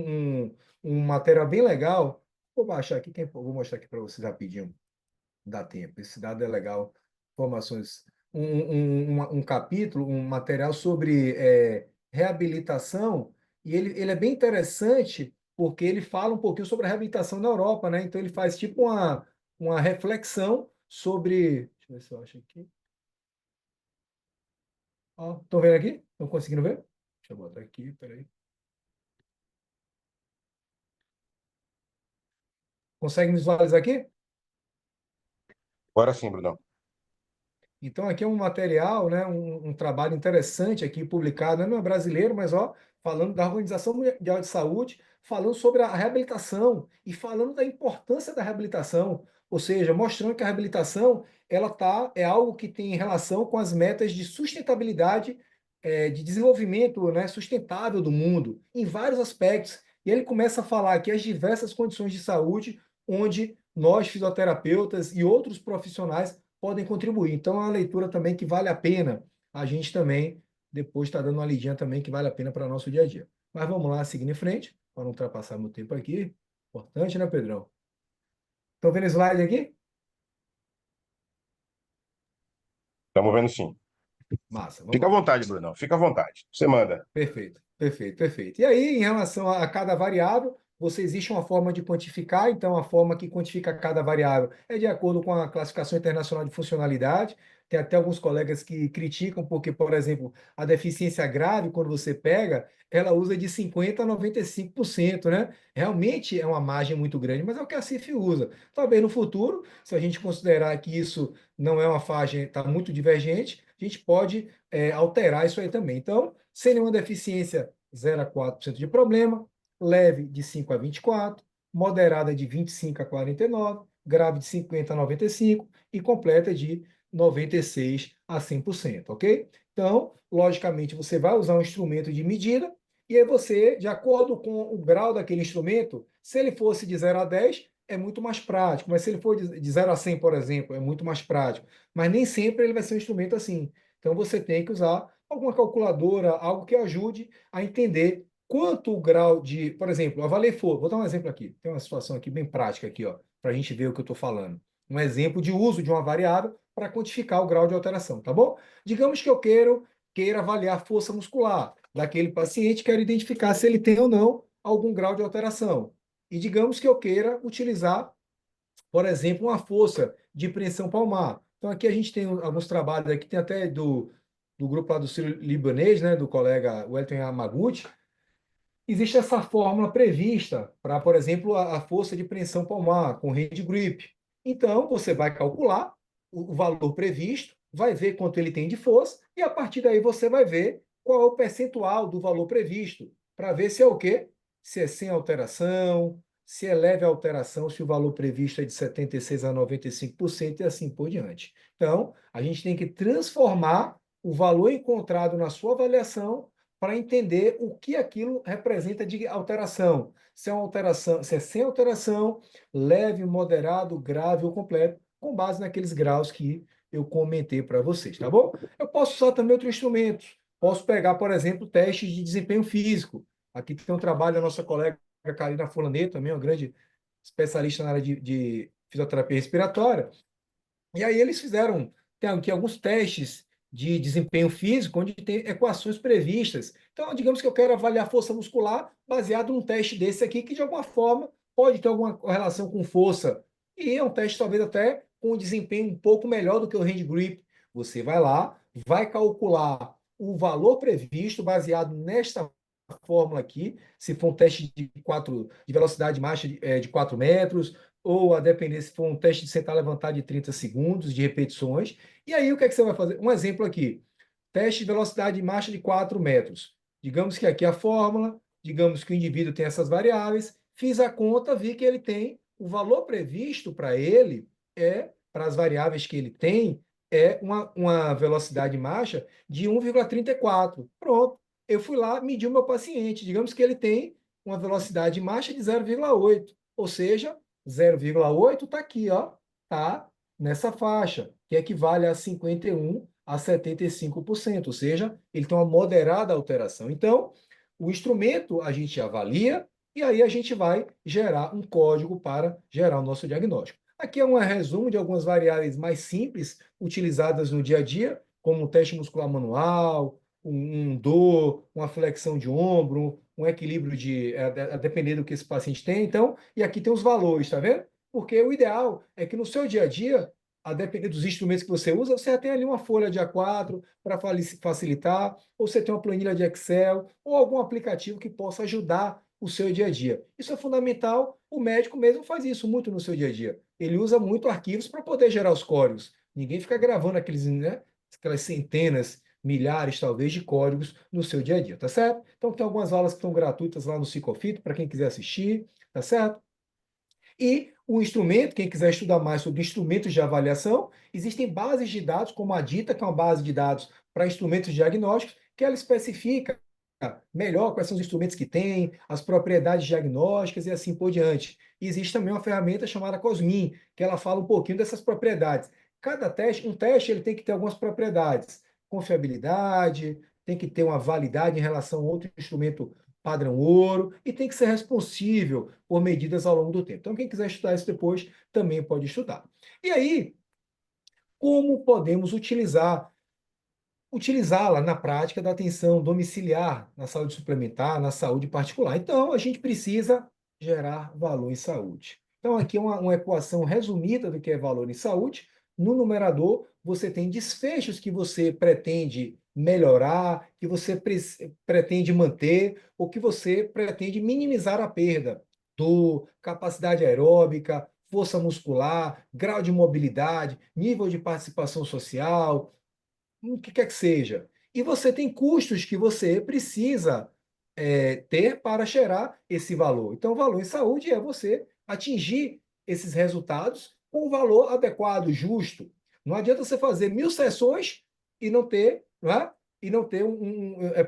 um material bem legal. Vou baixar aqui, vou mostrar aqui para vocês rapidinho, dá tempo. Esse dado é legal. Informações, um capítulo, um material sobre reabilitação, e ele é bem interessante porque ele fala um pouquinho sobre a reabilitação na Europa, né? Então ele faz tipo uma reflexão sobre. Deixa eu ver se eu acho aqui. Ó, estão vendo aqui? Estão conseguindo ver? Deixa eu botar aqui, peraí. Consegue visualizar aqui? Agora sim, Brunão. Então, aqui é um material, né, um trabalho interessante aqui publicado, não é brasileiro, mas ó, falando da Organização Mundial de Saúde, falando sobre a reabilitação e falando da importância da reabilitação, ou seja, mostrando que a reabilitação é algo que tem relação com as metas de sustentabilidade, de desenvolvimento, né, sustentável do mundo, em vários aspectos. E ele começa a falar aqui as diversas condições de saúde onde nós, fisioterapeutas e outros profissionais podem contribuir. Então, é uma leitura também que vale a pena. A gente também, depois, está dando uma lidinha também que vale a pena para o nosso dia a dia. Mas vamos lá, seguindo em frente, para não ultrapassar meu tempo aqui. Importante, né, Pedrão? Estão vendo o slide aqui? Estamos vendo sim. Massa, vamos Fica à lá. vontade, Brunão. Fica à vontade. Você manda. Perfeito, perfeito, perfeito. E aí, em relação a cada variável, existe uma forma de quantificar, então a forma que quantifica cada variável é de acordo com a classificação internacional de funcionalidade. Tem até alguns colegas que criticam, porque, por exemplo, a deficiência grave, quando você pega, ela usa de 50% a 95%, né? Realmente é uma margem muito grande, mas é o que a CIF usa. Talvez no futuro, se a gente considerar que isso não é uma faixa, está muito divergente, a gente pode alterar isso aí também. Então, sem nenhuma deficiência, 0 a 4% de problema, leve de 5 a 24, moderada de 25 a 49, grave de 50 a 95 e completa de 96 a 100%, ok? Então, logicamente, você vai usar um instrumento de medida e aí você, de acordo com o grau daquele instrumento, se ele fosse de 0 a 10, é muito mais prático, mas se ele for de 0 a 100, por exemplo, é muito mais prático. Mas nem sempre ele vai ser um instrumento assim. Então, você tem que usar alguma calculadora, algo que ajude a entender quanto o grau de, por exemplo, avalei for, vou dar um exemplo aqui, tem uma situação aqui bem prática aqui, ó, para a gente ver o que eu estou falando. Um exemplo de uso de uma variável para quantificar o grau de alteração, tá bom? Digamos que eu queira avaliar a força muscular daquele paciente, quero identificar se ele tem ou não algum grau de alteração. E digamos que eu queira utilizar, por exemplo, uma força de pressão palmar. Então, aqui a gente tem alguns trabalhos, aqui tem até do grupo lá do Sírio-Libanês, né, do colega Wellington Yamaguchi. Existe essa fórmula prevista para, por exemplo, a força de pressão palmar com hand grip. Então, você vai calcular o valor previsto, vai ver quanto ele tem de força, e a partir daí você vai ver qual é o percentual do valor previsto, para ver se é o quê? Se é sem alteração, se é leve alteração, se o valor previsto é de 76% a 95% e assim por diante. Então, a gente tem que transformar o valor encontrado na sua avaliação para entender o que aquilo representa de alteração. Se é uma alteração, se é sem alteração, leve, moderado, grave ou completo, com base naqueles graus que eu comentei para vocês, tá bom? Eu posso usar também outros instrumentos. Posso pegar, por exemplo, testes de desempenho físico. Aqui tem um trabalho da nossa colega Karina Fulanet, também uma grande especialista na área de fisioterapia respiratória. E aí eles fizeram, tem aqui alguns testes de desempenho físico, onde tem equações previstas. Então, digamos que eu quero avaliar força muscular baseado num teste desse aqui, que de alguma forma pode ter alguma relação com força. E é um teste talvez até com um desempenho um pouco melhor do que o hand grip. Você vai lá, vai calcular o valor previsto baseado nesta fórmula aqui, se for um teste de velocidade de marcha de 4 metros, ou a depender se for um teste de sentar e levantar de 30 segundos, de repetições. E aí, o que é que você vai fazer? Um exemplo aqui. Teste de velocidade de marcha de 4 metros. Digamos que aqui a fórmula, digamos que o indivíduo tem essas variáveis, fiz a conta, vi que ele tem, o valor previsto para ele para as variáveis que ele tem, é uma velocidade de marcha de 1,34. Pronto. Eu fui lá, medi o meu paciente. Digamos que ele tem uma velocidade de marcha de 0,8. Ou seja, 0,8 está aqui, ó, tá nessa faixa, que equivale a 51 a 75%, ou seja, ele tem uma moderada alteração. Então, o instrumento a gente avalia e aí a gente vai gerar um código para gerar o nosso diagnóstico. Aqui é um resumo de algumas variáveis mais simples utilizadas no dia a dia, como um teste muscular manual, dor, uma flexão de ombro, um equilíbrio a depender do que esse paciente tem. Então, e aqui tem os valores, tá vendo? Porque o ideal é que no seu dia a dia, a depender dos instrumentos que você usa, você já tem ali uma folha de A4 para facilitar, ou você tem uma planilha de Excel, ou algum aplicativo que possa ajudar o seu dia a dia. Isso é fundamental, o médico mesmo faz isso muito no seu dia a dia. Ele usa muito arquivos para poder gerar os códigos. Ninguém fica gravando aquelas centenas, milhares, talvez, de códigos no seu dia a dia, tá certo? Então, tem algumas aulas que estão gratuitas lá no Psicofito, para quem quiser assistir, tá certo? E o instrumento, quem quiser estudar mais sobre instrumentos de avaliação, existem bases de dados, como a DITA, que é uma base de dados para instrumentos diagnósticos, que ela especifica melhor quais são os instrumentos que tem, as propriedades diagnósticas e assim por diante. E existe também uma ferramenta chamada Cosmin, que ela fala um pouquinho dessas propriedades. Cada teste, um teste, ele tem que ter algumas propriedades. Confiabilidade, tem que ter uma validade em relação a outro instrumento padrão ouro e tem que ser responsível por medidas ao longo do tempo. Então, quem quiser estudar isso depois também pode estudar. E aí, como podemos utilizá-la na prática da atenção domiciliar, na saúde suplementar, na saúde particular? Então, a gente precisa gerar valor em saúde. Então, aqui é uma equação resumida do que é valor em saúde. No numerador, você tem desfechos que você pretende melhorar, que você pretende manter, ou que você pretende minimizar a perda. Dor, capacidade aeróbica, força muscular, grau de mobilidade, nível de participação social, o que quer que seja. E você tem custos que você precisa ter para gerar esse valor. Então, o valor em saúde é você atingir esses resultados com um valor adequado, justo. Não adianta você fazer 1.000 sessões e não ter, não é? E não ter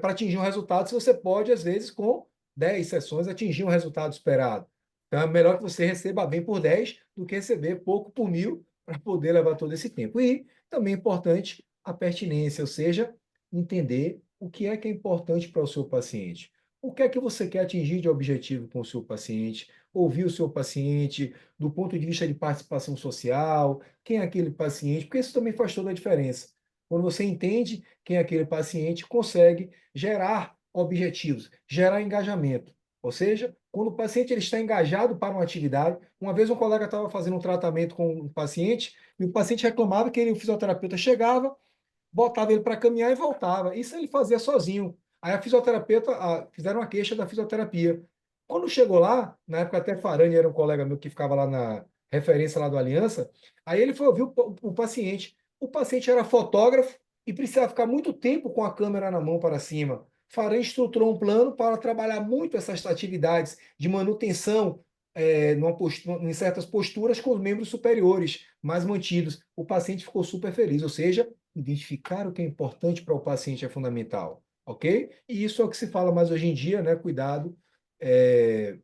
para atingir um resultado, se você pode, às vezes, com 10 sessões, atingir um resultado esperado. Então, é melhor que você receba bem por 10 do que receber pouco por 1.000 para poder levar todo esse tempo. E também é importante a pertinência, ou seja, entender o que é importante para o seu paciente. O que é que você quer atingir de objetivo com o seu paciente? Ouvir o seu paciente do ponto de vista de participação social, quem é aquele paciente, porque isso também faz toda a diferença. Quando você entende quem é aquele paciente, consegue gerar objetivos, gerar engajamento. Ou seja, quando o paciente ele está engajado para uma atividade, uma vez um colega estava fazendo um tratamento com um paciente e o paciente reclamava que o fisioterapeuta chegava, botava ele para caminhar e voltava. Isso ele fazia sozinho. Aí a fisioterapeuta, fizeram uma queixa da fisioterapia. Quando chegou lá, na época até Farani era um colega meu que ficava lá na referência lá do Aliança, aí ele foi ouvir o paciente. O paciente era fotógrafo e precisava ficar muito tempo com a câmera na mão para cima. Farani estruturou um plano para trabalhar muito essas atividades de manutenção em certas posturas com os membros superiores mais mantidos. O paciente ficou super feliz, ou seja, identificar o que é importante para o paciente é fundamental, ok? E isso é o que se fala mais hoje em dia, né? Cuidado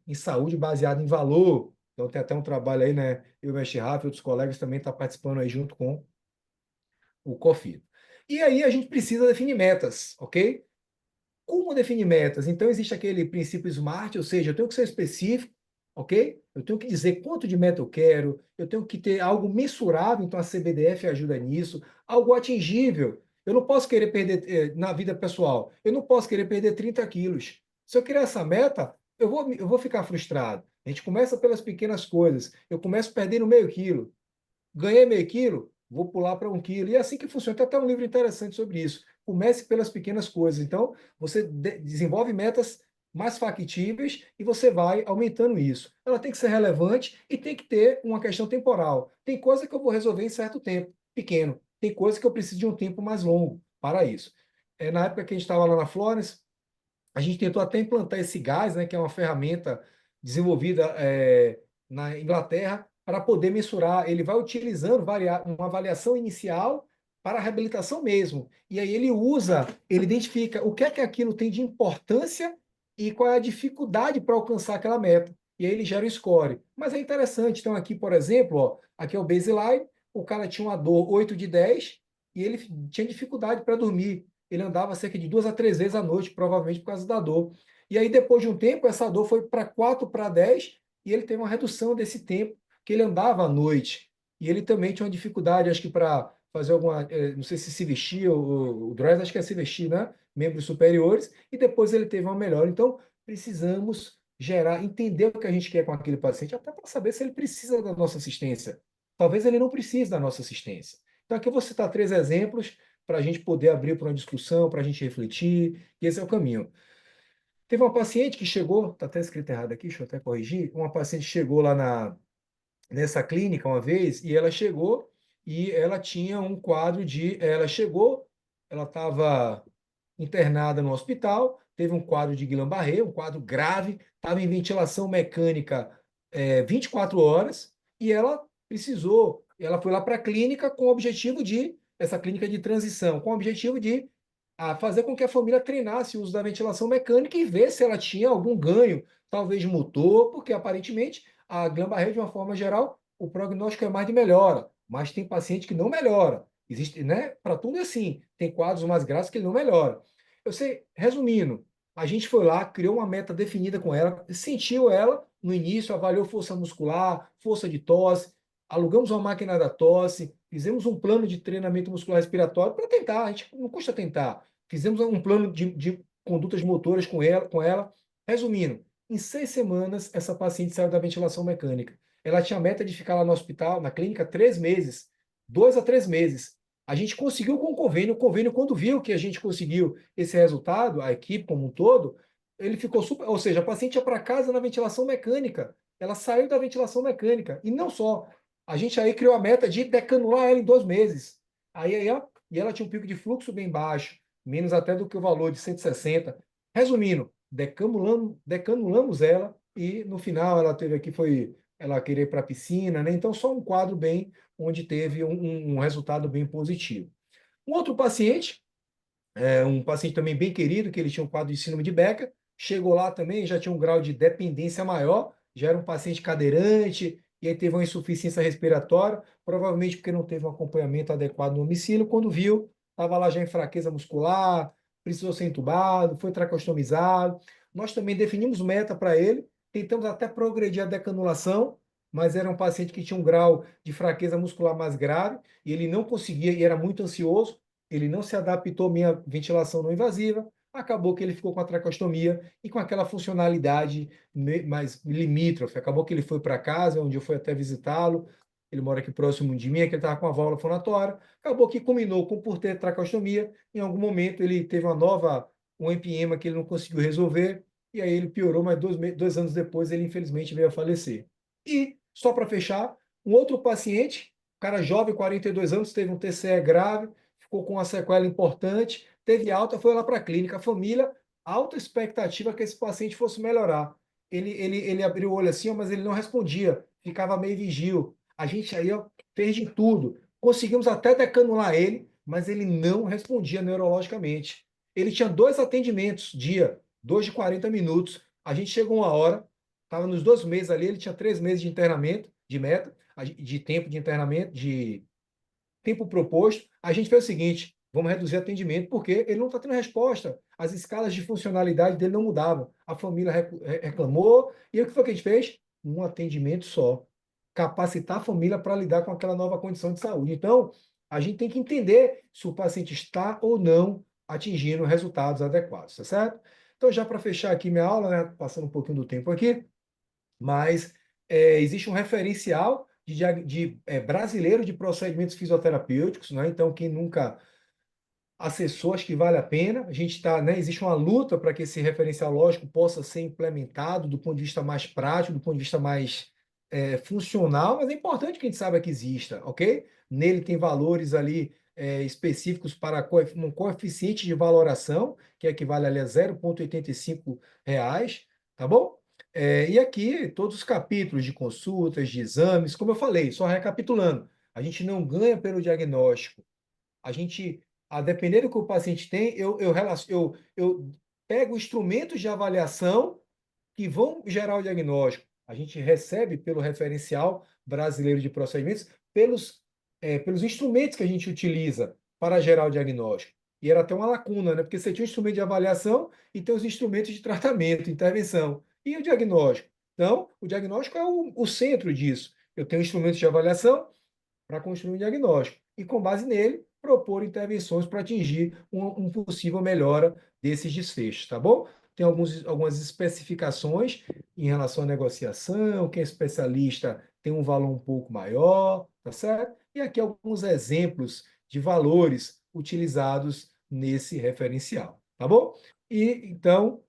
em saúde baseado em valor. Então tem até um trabalho aí, né? Eu, o Mestre Rafa e outros colegas também estão participando aí junto com o COFIDO. E aí a gente precisa definir metas, ok? Como definir metas? Então, existe aquele princípio SMART, ou seja, eu tenho que ser específico, ok? Eu tenho que dizer quanto de meta eu quero, eu tenho que ter algo mensurável, então a CBDF ajuda nisso, algo atingível. Eu não posso querer perder, na vida pessoal, eu não posso querer perder 30 quilos. Se eu criar essa meta, eu vou ficar frustrado. A gente começa pelas pequenas coisas. Eu começo perdendo meio quilo. Ganhei meio quilo, vou pular para 1 quilo. E é assim que funciona. Tem até um livro interessante sobre isso. Comece pelas pequenas coisas. Então, você desenvolve metas mais factíveis e você vai aumentando isso. Ela tem que ser relevante e tem que ter uma questão temporal. Tem coisa que eu vou resolver em certo tempo, pequeno. Tem coisa que eu preciso de um tempo mais longo para isso. Na época que a gente estava lá na Florence, a gente tentou até implantar esse gás, né, que é uma ferramenta desenvolvida na Inglaterra para poder mensurar. Ele vai utilizando uma avaliação inicial para a reabilitação mesmo. E aí ele identifica o que é que aquilo tem de importância e qual é a dificuldade para alcançar aquela meta. E aí ele gera um score. Mas é interessante. Então, aqui, por exemplo, ó, aqui é o baseline, o cara tinha uma dor 8 de 10 e ele tinha dificuldade para dormir. Ele andava cerca de 2 a 3 vezes à noite, provavelmente por causa da dor. E aí, depois de um tempo, essa dor foi para 4 para 10 e ele teve uma redução desse tempo que ele andava à noite. E ele também tinha uma dificuldade, acho que para fazer alguma, não sei se vestir, o dress, acho que é se vestir, né? Membros superiores, e depois ele teve uma melhora. Então, precisamos entender o que a gente quer com aquele paciente, até para saber se ele precisa da nossa assistência. Talvez ele não precise da nossa assistência. Então, aqui eu vou citar 3 exemplos para a gente poder abrir para uma discussão, para a gente refletir, e esse é o caminho. Teve uma paciente que chegou, está até escrito errado aqui, deixa eu até corrigir, uma paciente chegou lá nessa clínica uma vez, e ela chegou e ela tinha um quadro ela chegou, ela estava internada no hospital, teve um quadro de Guillain-Barré, um quadro grave, estava em ventilação mecânica 24 horas, e ela foi lá para a clínica com o objetivo essa clínica de transição, com o objetivo de fazer com que a família treinasse o uso da ventilação mecânica e ver se ela tinha algum ganho, talvez motor, porque aparentemente a Guillain-Barré, de uma forma geral, o prognóstico é mais de melhora, mas tem paciente que não melhora. Existe, né? Para tudo é assim. Tem quadros mais graves que ele não melhora. Eu sei, resumindo, a gente foi lá, criou uma meta definida com ela, sentiu ela no início, avaliou força muscular, força de tosse, alugamos uma máquina da tosse, fizemos um plano de treinamento muscular respiratório para tentar, a gente não custa tentar. Fizemos um plano de condutas motoras com ela. Resumindo, em 6 semanas, essa paciente saiu da ventilação mecânica. Ela tinha a meta de ficar lá no hospital, na clínica, 3 meses, 2 a 3 meses. A gente conseguiu com o convênio. O convênio, quando viu que a gente conseguiu esse resultado, a equipe como um todo, ele ficou super. Ou seja, a paciente ia para casa na ventilação mecânica. Ela saiu da ventilação mecânica. E não só. A gente aí criou a meta de decanular ela em 2 meses. E ela tinha um pico de fluxo bem baixo, menos até do que o valor de 160. Resumindo, decanulamos ela e no final ela teve aqui, ela queria ir para a piscina, né? Então, só um quadro bem, onde teve um resultado bem positivo. Um outro paciente, um paciente também bem querido, que ele tinha um quadro de síndrome de Becker, chegou lá também, já tinha um grau de dependência maior, já era um paciente cadeirante, e aí teve uma insuficiência respiratória, provavelmente porque não teve um acompanhamento adequado no domicílio, quando viu, estava lá já em fraqueza muscular, precisou ser entubado, foi tracostomizado. Nós também definimos meta para ele, tentamos até progredir a decanulação, mas era um paciente que tinha um grau de fraqueza muscular mais grave, e ele não conseguia, e era muito ansioso, ele não se adaptou à minha ventilação não invasiva, acabou que ele ficou com a tracostomia e com aquela funcionalidade mais limítrofe. Acabou que ele foi para casa, onde eu fui até visitá-lo, ele mora aqui próximo de mim, que ele estava com a válvula fonatória, acabou que combinou com por ter tracostomia, em algum momento ele teve um empiema que ele não conseguiu resolver, e aí ele piorou, mas 2 anos depois ele infelizmente veio a falecer. E, só para fechar, um outro paciente, cara jovem, 42 anos, teve um TCE grave, ficou com uma sequela importante, teve alta, foi lá para a clínica. A família, alta expectativa que esse paciente fosse melhorar. Ele abriu o olho assim, mas ele não respondia, ficava meio vigil. A gente aí fez de tudo. Conseguimos até decanular ele, mas ele não respondia neurologicamente. Ele tinha 2 atendimentos dia, 2 de 40 minutos. A gente chegou uma hora, estava nos 2 meses ali, ele tinha 3 meses de internamento, de meta, de tempo de internamento, de tempo proposto, a gente fez o seguinte: vamos reduzir atendimento, porque ele não está tendo resposta. As escalas de funcionalidade dele não mudavam. A família reclamou, e o que foi que a gente fez? Um atendimento só. Capacitar a família para lidar com aquela nova condição de saúde. Então, a gente tem que entender se o paciente está ou não atingindo resultados adequados, tá certo? Então, já para fechar aqui minha aula, né, passando um pouquinho do tempo aqui, mas existe um referencial brasileiro de procedimentos fisioterapêuticos, né? Então, quem nunca acessou, acho que vale a pena. A gente está, né? Existe uma luta para que esse referencial lógico possa ser implementado do ponto de vista mais prático, do ponto de vista mais funcional, mas é importante que a gente saiba que exista, ok? Nele tem valores ali específicos para um coeficiente de valoração, que equivale ali a 0,85 reais, tá bom? E aqui todos os capítulos de consultas, de exames, como eu falei, só recapitulando, a gente não ganha pelo diagnóstico, a gente, a depender do que o paciente tem, eu pego instrumentos de avaliação que vão gerar o diagnóstico. A gente recebe pelo referencial brasileiro de procedimentos, pelos instrumentos que a gente utiliza para gerar o diagnóstico. E era até uma lacuna, né? Porque você tinha o instrumento de avaliação e tem os instrumentos de tratamento, intervenção. E o diagnóstico? Então, o diagnóstico é o centro disso. Eu tenho instrumentos de avaliação para construir um diagnóstico e, com base nele, propor intervenções para atingir um possível melhora desses desfechos, tá bom? Tem algumas especificações em relação à negociação, quem é especialista tem um valor um pouco maior, tá certo? E aqui alguns exemplos de valores utilizados nesse referencial, tá bom? E então,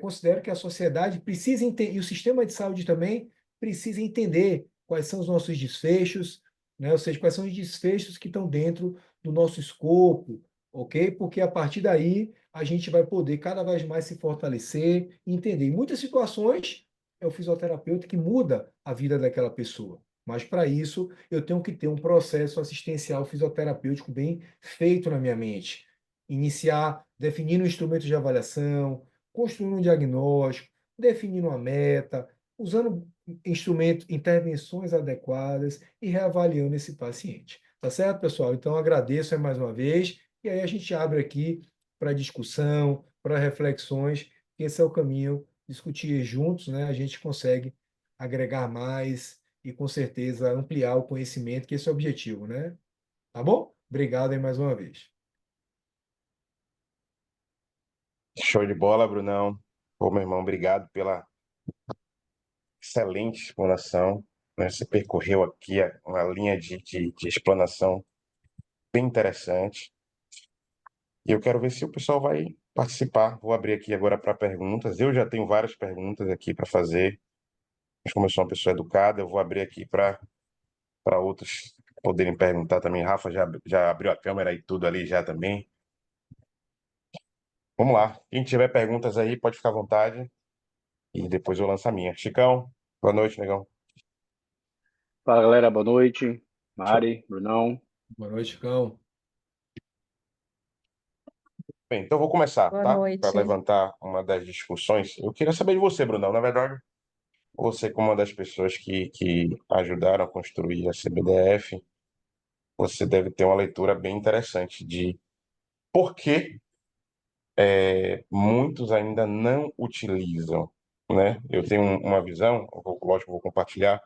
considero que a sociedade precisa entender, e o sistema de saúde também precisa entender quais são os nossos desfechos, né? Ou seja, quais são os desfechos que estão dentro do nosso escopo, ok? Porque a partir daí a gente vai poder cada vez mais se fortalecer e entender. Em muitas situações, é o fisioterapeuta que muda a vida daquela pessoa. Mas para isso, eu tenho que ter um processo assistencial fisioterapêutico bem feito na minha mente. Iniciar definindo instrumentos de avaliação, construindo um diagnóstico, definindo uma meta, usando instrumentos, intervenções adequadas e reavaliando esse paciente. Tá certo, pessoal? Então, agradeço mais uma vez e aí a gente abre aqui para discussão, para reflexões, que esse é o caminho, discutir juntos, né? A gente consegue agregar mais e, com certeza, ampliar o conhecimento, que esse é o objetivo, né? Tá bom? Obrigado aí mais uma vez. Show de bola, Brunão. Pô, meu irmão, obrigado pela excelente explanação, né? Você percorreu aqui uma linha de explanação bem interessante. E eu quero ver se o pessoal vai participar. Vou abrir aqui agora para perguntas. Eu já tenho várias perguntas aqui para fazer, mas como eu sou uma pessoa educada, eu vou abrir aqui para outros poderem perguntar também. Rafa já abriu a câmera e tudo ali já também. Vamos lá. Quem tiver perguntas aí, pode ficar à vontade. E depois eu lanço a minha. Chicão, boa noite, negão. Fala galera, boa noite. Mari, Brunão. Boa noite, Cão. Bem, então eu vou começar, Boa tá? Para noite. levantar uma das discussões. Eu queria saber de você, Brunão. Na verdade, você, como uma das pessoas que ajudaram a construir a CBDF, você deve ter uma leitura bem interessante de por que muitos ainda não utilizam, né? Eu tenho uma visão, lógico, vou compartilhar,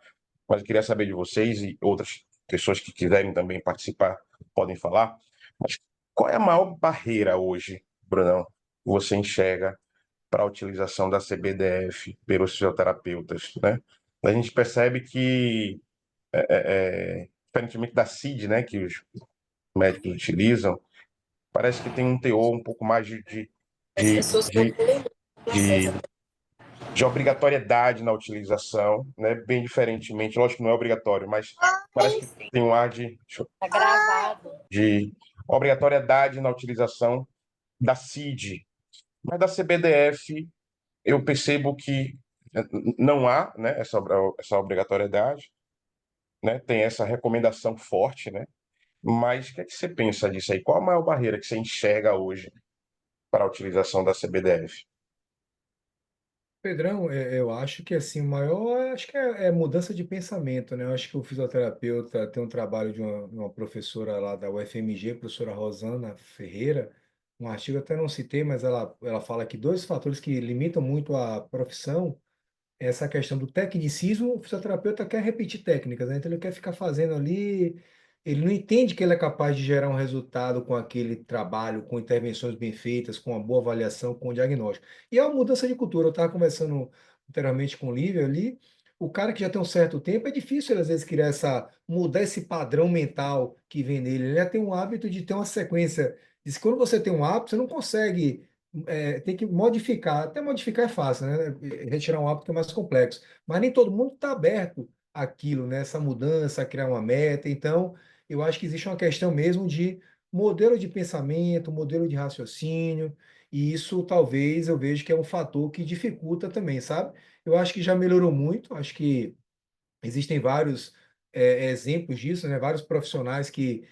mas eu queria saber de vocês e outras pessoas que quiserem também participar podem falar. Mas qual é a maior barreira hoje, Brunão, que você enxerga para a utilização da CBDF pelos fisioterapeutas, né? A gente percebe que, diferentemente da CID, né, que os médicos utilizam, parece que tem um teor um pouco mais de, de, de, de obrigatoriedade na utilização, né? Bem diferentemente, lógico que não é obrigatório, mas parece que tem um ar Tá gravado. de obrigatoriedade na utilização da CID. Mas da CBDF, eu percebo que não há, né, essa obrigatoriedade, né? Tem essa recomendação forte, né? Mas o que é que você pensa disso aí? Qual a maior barreira que você enxerga hoje para a utilização da CBDF? Pedrão, eu acho que assim, o maior, acho que é mudança de pensamento, né? Eu acho que o fisioterapeuta tem um trabalho de uma professora lá da UFMG, professora Rosana Ferreira, um artigo até não citei, mas ela fala que dois fatores que limitam muito a profissão é essa questão do tecnicismo. O fisioterapeuta quer repetir técnicas, né? Então ele quer ficar fazendo ali, ele não entende que ele é capaz de gerar um resultado com aquele trabalho, com intervenções bem feitas, com uma boa avaliação, com diagnóstico. E é uma mudança de cultura. Eu estava conversando anteriormente com o Lívia ali, o cara que já tem um certo tempo, é difícil ele, às vezes criar mudar esse padrão mental que vem nele. Ele já tem um hábito de ter uma sequência. Diz que quando você tem um hábito, você não consegue tem que modificar. Até modificar é fácil, né? Retirar um hábito é mais complexo. Mas nem todo mundo está aberto àquilo, né? Essa mudança, a criar uma meta. Então, eu acho que existe uma questão mesmo de modelo de pensamento, modelo de raciocínio, e isso talvez eu vejo que é um fator que dificulta também, sabe? Eu acho que já melhorou muito, acho que existem vários exemplos disso, né? Vários profissionais que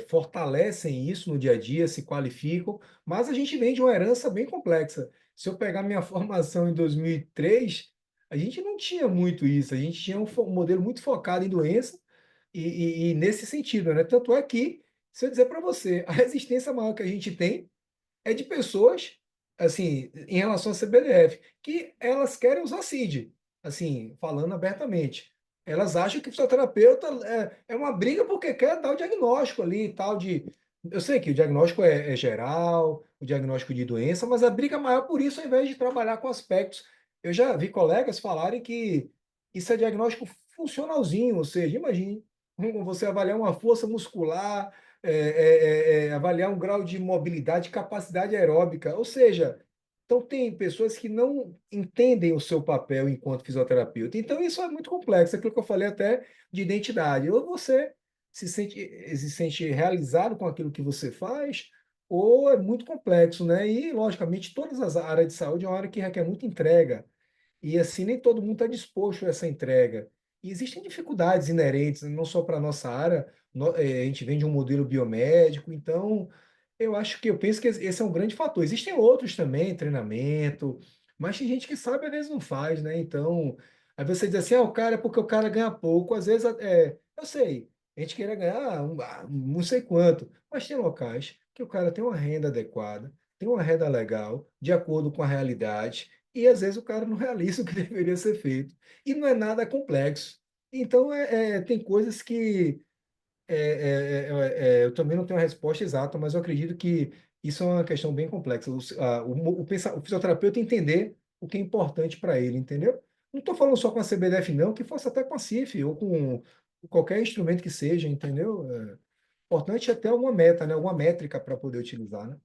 fortalecem isso no dia a dia, se qualificam, mas a gente vem de uma herança bem complexa. Se eu pegar minha formação em 2003, a gente não tinha muito isso, a gente tinha um modelo muito focado em doença e nesse sentido, né? Tanto é que, se eu dizer para você, a resistência maior que a gente tem é de pessoas, assim, em relação à CBDF, que elas querem usar CID, assim, falando abertamente. Elas acham que o fisioterapeuta é uma briga porque quer dar o diagnóstico ali e tal de. Eu sei que o diagnóstico é geral, o diagnóstico de doença, mas a briga é maior por isso, ao invés de trabalhar com aspectos. Eu já vi colegas falarem que isso é diagnóstico funcionalzinho, ou seja, imagine você avaliar uma força muscular, avaliar um grau de mobilidade, capacidade aeróbica. Ou seja, então tem pessoas que não entendem o seu papel enquanto fisioterapeuta. Então isso é muito complexo, aquilo que eu falei até de identidade. Ou você se sente realizado com aquilo que você faz, ou é muito complexo, né? E, logicamente, todas as áreas de saúde é uma área que requer muita entrega. E assim, nem todo mundo está disposto a essa entrega. E existem dificuldades inerentes, não só para a nossa área, a gente vem de um modelo biomédico, então eu penso que esse é um grande fator. Existem outros também, treinamento, mas tem gente que sabe, às vezes não faz, né? Então, aí você diz assim, o cara é porque o cara ganha pouco, às vezes, eu sei, a gente queria ganhar não sei quanto, mas tem locais que o cara tem uma renda adequada, tem uma renda legal, de acordo com a realidade, e às vezes o cara não realiza o que deveria ser feito. E não é nada complexo. Então, tem coisas que eu também não tenho a resposta exata, mas eu acredito que isso é uma questão bem complexa. O fisioterapeuta entender o que é importante para ele, entendeu? Não estou falando só com a CBDF, não, que fosse até com a CIF ou com qualquer instrumento que seja, entendeu? Importante é ter alguma meta, né? Alguma métrica para poder utilizar, né?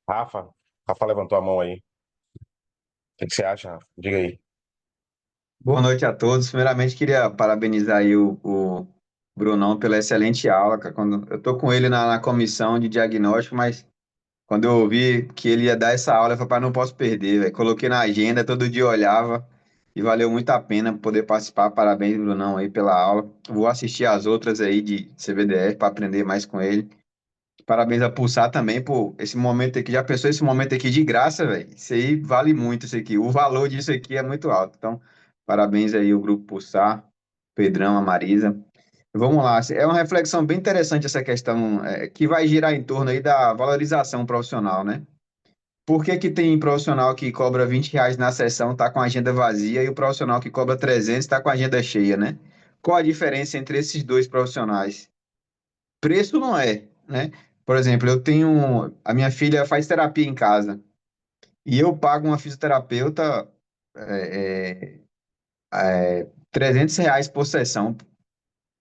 Rafa, Rafa levantou a mão aí. O que você acha, Rafa? Diga aí. Boa noite a todos. Primeiramente, queria parabenizar aí o Brunão pela excelente aula, cara. Quando eu tô com ele na comissão de diagnóstico, mas quando eu ouvi que ele ia dar essa aula, eu falei, "Pai, não posso perder, velho." Coloquei na agenda, todo dia eu olhava e valeu muito a pena poder participar. Parabéns, Brunão, aí pela aula. Vou assistir as outras aí de CBDF para aprender mais com ele. Parabéns a Pulsar também por esse momento aqui. Já pensou esse momento aqui de graça, velho? Isso aí vale muito, isso aqui. O valor disso aqui é muito alto. Então, parabéns aí ao Grupo Pulsar, Pedrão, a Marisa. Vamos lá. É uma reflexão bem interessante essa questão, que vai girar em torno aí da valorização profissional, né? Por que que tem profissional que cobra R$ 20 na sessão, tá com a agenda vazia, e o profissional que cobra 300 está com a agenda cheia, né? Qual a diferença entre esses dois profissionais? Preço não é, né? Por exemplo, a minha filha faz terapia em casa e eu pago uma fisioterapeuta é, R$ 300 por sessão.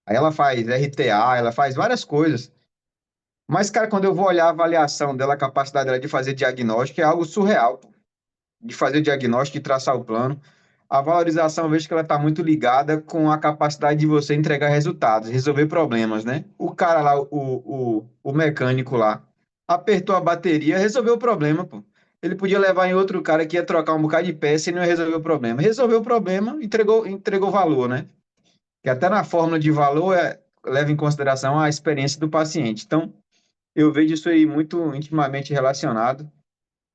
Aí ela faz RTA, ela faz várias coisas. Mas, cara, quando eu vou olhar a avaliação dela, a capacidade dela de fazer diagnóstico, é algo surreal, pô. De fazer diagnóstico e traçar o plano. A valorização, eu vejo que ela está muito ligada com a capacidade de você entregar resultados, resolver problemas, né? O cara lá, o mecânico lá, apertou a bateria, resolveu o problema, pô. Ele podia levar em outro cara que ia trocar um bocado de peça e não ia resolver o problema. Resolveu o problema, entregou valor, né? Que até na fórmula de valor leva em consideração a experiência do paciente. Então, eu vejo isso aí muito intimamente relacionado.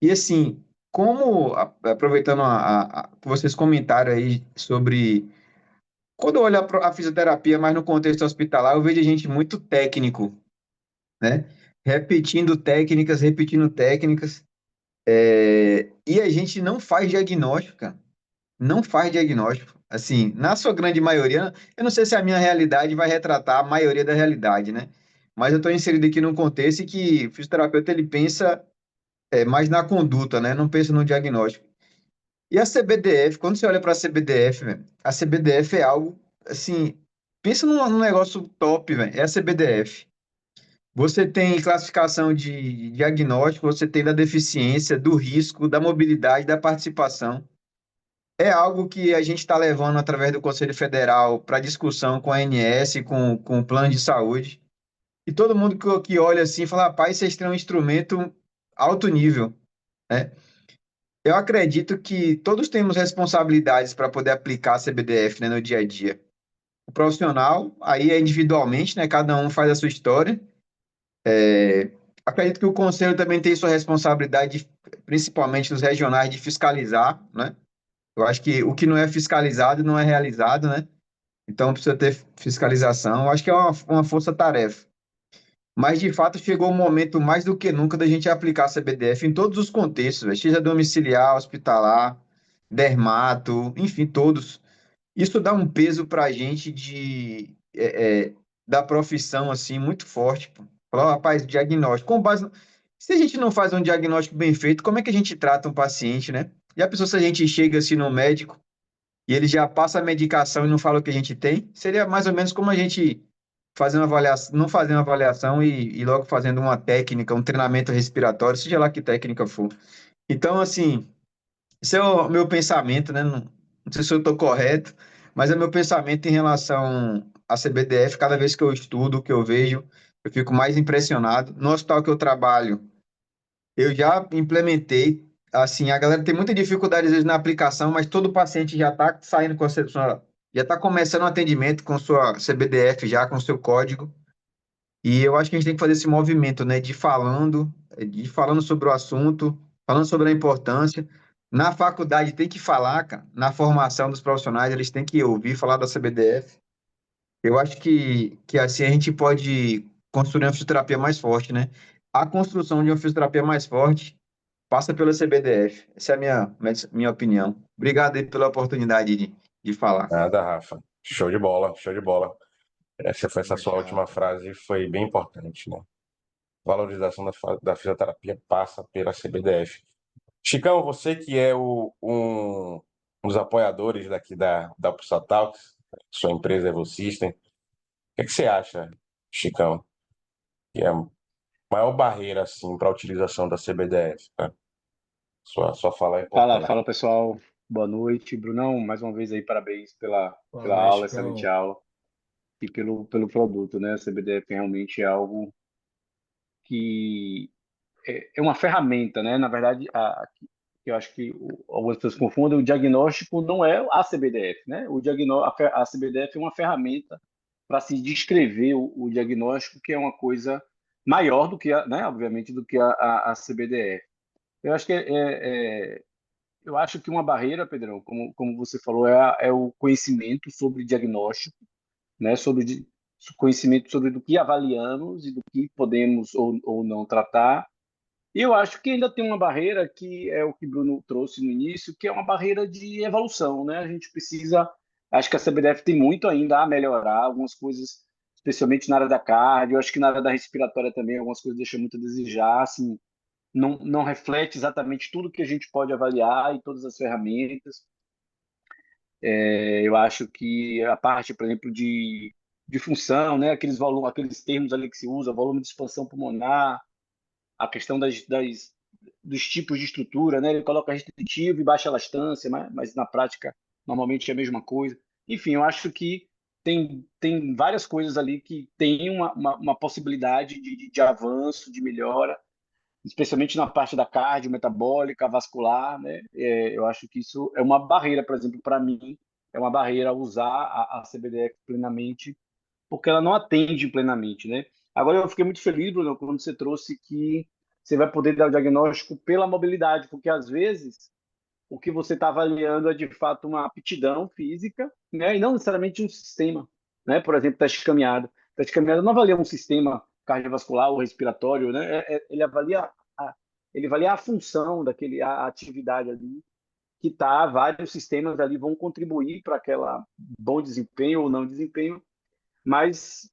E assim, como, aproveitando que vocês comentaram aí sobre. Quando eu olho a fisioterapia mais no contexto hospitalar, eu vejo gente muito técnico, né? Repetindo técnicas, e a gente não faz diagnóstico, cara. Não faz diagnóstico. Assim, na sua grande maioria, eu não sei se a minha realidade vai retratar a maioria da realidade, né? Mas eu estou inserido aqui num contexto em que o fisioterapeuta ele pensa mais na conduta, né? Não pensa no diagnóstico. E a CBDF, quando você olha para a CBDF, velho, a CBDF é algo assim, pensa num negócio top, velho. É a CBDF. Você tem classificação de diagnóstico, você tem da deficiência, do risco, da mobilidade, da participação. É algo que a gente está levando através do Conselho Federal para discussão com a ANS, com o plano de saúde. E todo mundo que olha assim fala, rapaz, vocês têm um instrumento alto nível, né? Eu acredito que todos temos responsabilidades para poder aplicar a CBDF, né, no dia a dia. O profissional, aí é individualmente, né? Cada um faz a sua história. Acredito que o conselho também tem sua responsabilidade, principalmente nos regionais, de fiscalizar, né? Eu acho que o que não é fiscalizado não é realizado, né? Então precisa ter fiscalização. Eu acho que é uma força-tarefa. Mas de fato chegou o momento mais do que nunca da gente aplicar a CBDF em todos os contextos, velho. Seja domiciliar, hospitalar, dermato, enfim, todos. Isso dá um peso para a gente da profissão assim muito forte, pô. Falar, ó, rapaz, diagnóstico. Se a gente não faz um diagnóstico bem feito, como é que a gente trata um paciente, né? E a pessoa, se a gente chega assim no médico e ele já passa a medicação e não fala o que a gente tem, seria mais ou menos como a gente fazer uma avaliação, não fazer uma avaliação e logo fazendo uma técnica, um treinamento respiratório, seja lá que técnica for. Então, assim, esse é o meu pensamento, né? Não sei se eu estou correto, mas é meu pensamento em relação à CBDF. Cada vez que eu estudo, que eu vejo, eu fico mais impressionado. No hospital que eu trabalho, eu já implementei. Assim, a galera tem muita dificuldade às vezes na aplicação, mas todo paciente já está saindo com a já está começando o atendimento com sua CBDF já, com seu código. E eu acho que a gente tem que fazer esse movimento, né, de falando sobre o assunto, falando sobre a importância. Na faculdade tem que falar, cara, na formação dos profissionais, eles têm que ouvir falar da CBDF. Eu acho que assim a gente pode construir uma fisioterapia mais forte, né? A construção de uma fisioterapia mais forte passa pela CBDF. Essa é a minha opinião. Obrigado aí pela oportunidade de falar. Nada, Rafa. Show de bola, show de bola. Essa sua última Rafa. frase foi bem importante, né? Valorização da fisioterapia passa pela CBDF. Chicão, você que é um dos apoiadores daqui da Pulsar Talks, sua empresa é Evosystem, o que você acha, Chicão, que é a maior barreira assim para a utilização da CBDF? Tá? Sua fala é Fala, importante. fala pessoal, boa noite. Brunão, mais uma vez aí, parabéns Boa pela noite, aula, excelente Chicão. aula, e pelo produto, né? A CBDF realmente é algo que é uma ferramenta, né? Na verdade, eu acho que algumas pessoas confundem, o diagnóstico não é a CBDF, né? A CBDF é uma ferramenta para se descrever o diagnóstico, que é uma coisa maior do que, né? Obviamente, do que a CBDF. Eu acho que eu acho que uma barreira, Pedrão, como você falou, é o conhecimento sobre diagnóstico, né? Conhecimento sobre do que avaliamos e do que podemos ou não tratar. E eu acho que ainda tem uma barreira que é o que Bruno trouxe no início, que é uma barreira de evolução, né? A gente precisa, acho que a CBDF tem muito ainda a melhorar, algumas coisas, especialmente na área da cardio, acho que na área da respiratória também, algumas coisas deixam muito a desejar, assim, não reflete exatamente tudo que a gente pode avaliar e todas as ferramentas. Eu acho que a parte, por exemplo, de função, né? Aqueles termos ali que se usa, volume de expansão pulmonar, a questão dos tipos de estrutura, né? Ele coloca restritivo e baixa elastância, mas na prática normalmente é a mesma coisa. Enfim, eu acho que tem várias coisas ali que tem uma possibilidade de avanço, de melhora, especialmente na parte da cardio, metabólica, vascular, né? Eu acho que isso é uma barreira, por exemplo, para mim, é uma barreira usar a CBDF plenamente, porque ela não atende plenamente, né? Agora eu fiquei muito feliz, Bruno, quando você trouxe que você vai poder dar o diagnóstico pela mobilidade, porque às vezes o que você está avaliando é de fato uma aptidão física, né, e não necessariamente um sistema, né? Por exemplo, teste de caminhada. Teste de caminhada não avalia um sistema cardiovascular ou respiratório, né? A, ele avalia a função daquele, a atividade ali, que tá, vários sistemas ali vão contribuir para aquela bom desempenho ou não desempenho, mas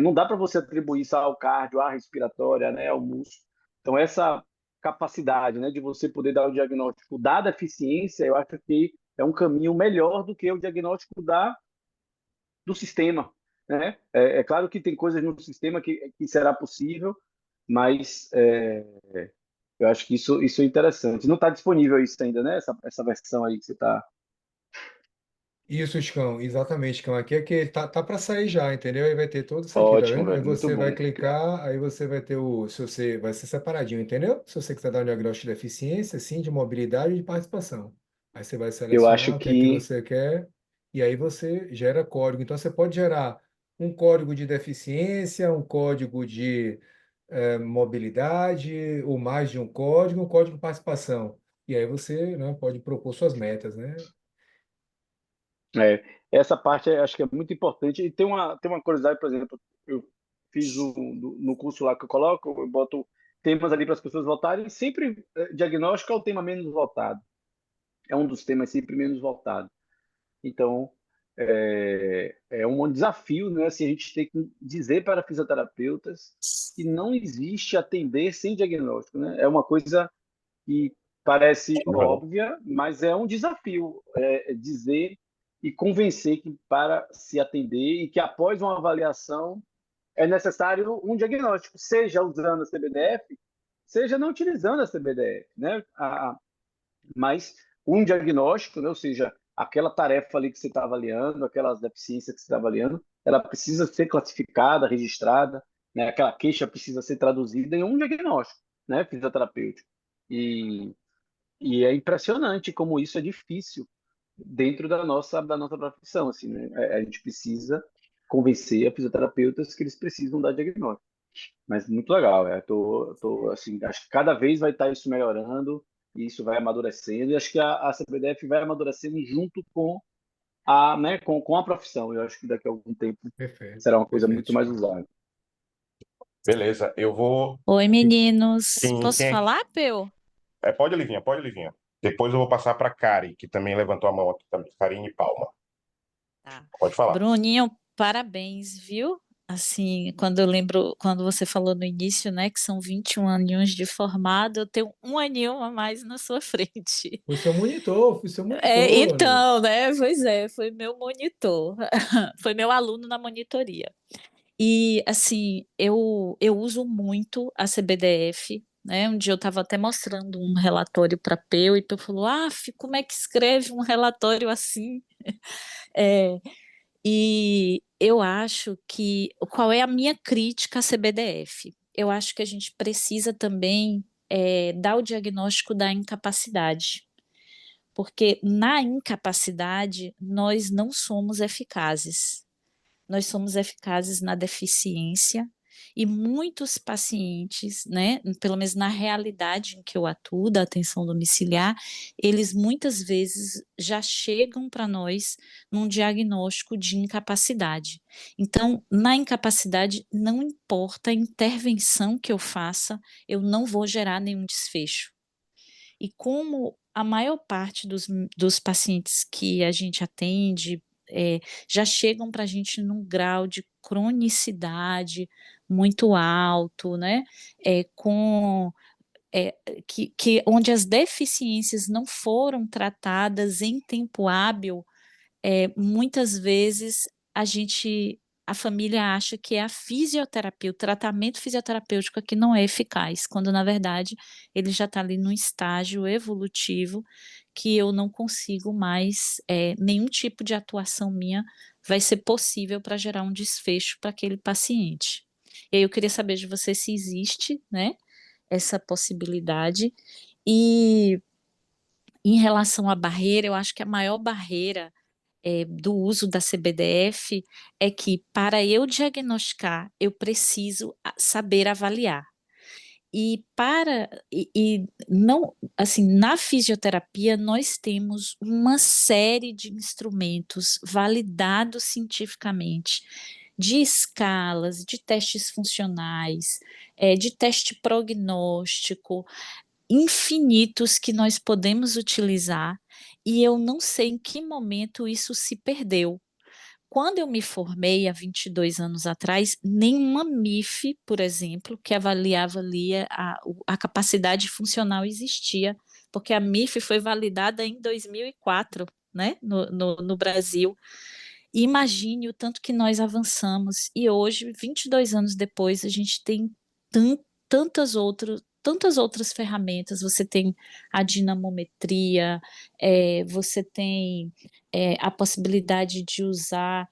não dá para você atribuir isso ao cardio, à respiratória, né, ao músculo. Então, essa capacidade, né, de você poder dar o diagnóstico da deficiência, eu acho que é um caminho melhor do que o diagnóstico do sistema, né? É claro que tem coisas no sistema que será possível, mas eu acho que isso é interessante. Não está disponível isso ainda, né? Essa versão aí que você está. Isso, Chicão, exatamente, Chicão. Aqui é que tá para sair já, entendeu? Aí vai ter tudo isso aqui, tá Ótimo, vendo? Aí velho. Muito você vai bom. clicar, aí você vai ter se você vai ser separadinho, entendeu? Se você quiser dar um diagnóstico de deficiência, sim, de mobilidade e de participação. Aí você vai Eu acho selecionar o que é que que você quer e aí você gera código. Então você pode gerar um código de deficiência, um código de mobilidade, ou mais de um código de participação. E aí você, né, pode propor suas metas, né? É, essa parte acho que é muito importante. E tem uma curiosidade, por exemplo, eu fiz no curso lá que eu coloco, eu boto temas ali para as pessoas votarem, e sempre diagnóstico é o tema menos votado. É um dos temas sempre menos votado. Então, é um desafio, né? Assim, a gente tem que dizer para fisioterapeutas que não existe atender sem diagnóstico, né? É uma coisa que parece óbvia, mas é um desafio dizer e convencer que para se atender e que após uma avaliação é necessário um diagnóstico, seja usando a CBDF, seja não utilizando a CBDF, né? Mas um diagnóstico, né? Ou seja, aquela tarefa ali que você está avaliando, aquelas deficiências que você está avaliando, ela precisa ser classificada, registrada, né? Aquela queixa precisa ser traduzida em um diagnóstico, né? Fisioterapêutico. E e é impressionante como isso é difícil dentro da nossa profissão, assim, né? A gente precisa convencer a fisioterapeutas que eles precisam dar diagnóstico. Mas muito legal, assim, acho que cada vez vai estar isso melhorando e isso vai amadurecendo. E acho que a CBDF vai amadurecendo junto com a profissão. Eu acho que daqui a algum tempo Perfeito, será uma coisa perfeito, muito mais Chicão. usada. Beleza, eu vou. Oi, meninos. Quem, Posso quem... falar, Peu? Pode, Livinha, pode, Livinha. Depois eu vou passar para Kari, que também levantou a mão aqui também. Karine Palma. Tá. Pode falar. Bruninho, parabéns, viu? Assim, quando eu lembro, quando você falou no início, né, que são 21 aninhos de formado, eu tenho um aninho a mais na sua frente. Fui seu monitor, Anil. Então, né, pois é, foi meu monitor, foi meu aluno na monitoria. E, assim, eu uso muito a CBDF, né? Um dia eu estava até mostrando um relatório para Peu e Peu falou: como é que escreve um relatório assim? É, e eu acho que qual é a minha crítica à CBDF? Eu acho que a gente precisa também dar o diagnóstico da incapacidade, porque na incapacidade nós não somos eficazes. Nós somos eficazes na deficiência e muitos pacientes, né, pelo menos na realidade em que eu atuo, da atenção domiciliar, eles muitas vezes já chegam para nós num diagnóstico de incapacidade. Então, na incapacidade, não importa a intervenção que eu faça, eu não vou gerar nenhum desfecho. E como a maior parte dos pacientes que a gente atende já chegam para a gente num grau de cronicidade muito alto, né? Com onde as deficiências não foram tratadas em tempo hábil, muitas vezes a família acha que é a fisioterapia, o tratamento fisioterapêutico que não é eficaz, quando na verdade ele já está ali num estágio evolutivo que eu não consigo mais, nenhum tipo de atuação minha vai ser possível para gerar um desfecho para aquele paciente. E aí eu queria saber de você se existe, né, essa possibilidade. E em relação à barreira, eu acho que a maior barreira do uso da CBDF é que, para eu diagnosticar, eu preciso saber avaliar. E não, assim, na fisioterapia nós temos uma série de instrumentos validados cientificamente, de escalas, de testes funcionais, de teste prognóstico, infinitos que nós podemos utilizar, e eu não sei em que momento isso se perdeu. Quando eu me formei há 22 anos atrás, nenhuma MIF, por exemplo, que avaliava ali a capacidade funcional existia, porque a MIF foi validada em 2004, né, no Brasil. E imagine o tanto que nós avançamos, e hoje, 22 anos depois, a gente tem tantas outras ferramentas. Você tem a dinamometria, você tem a possibilidade de usar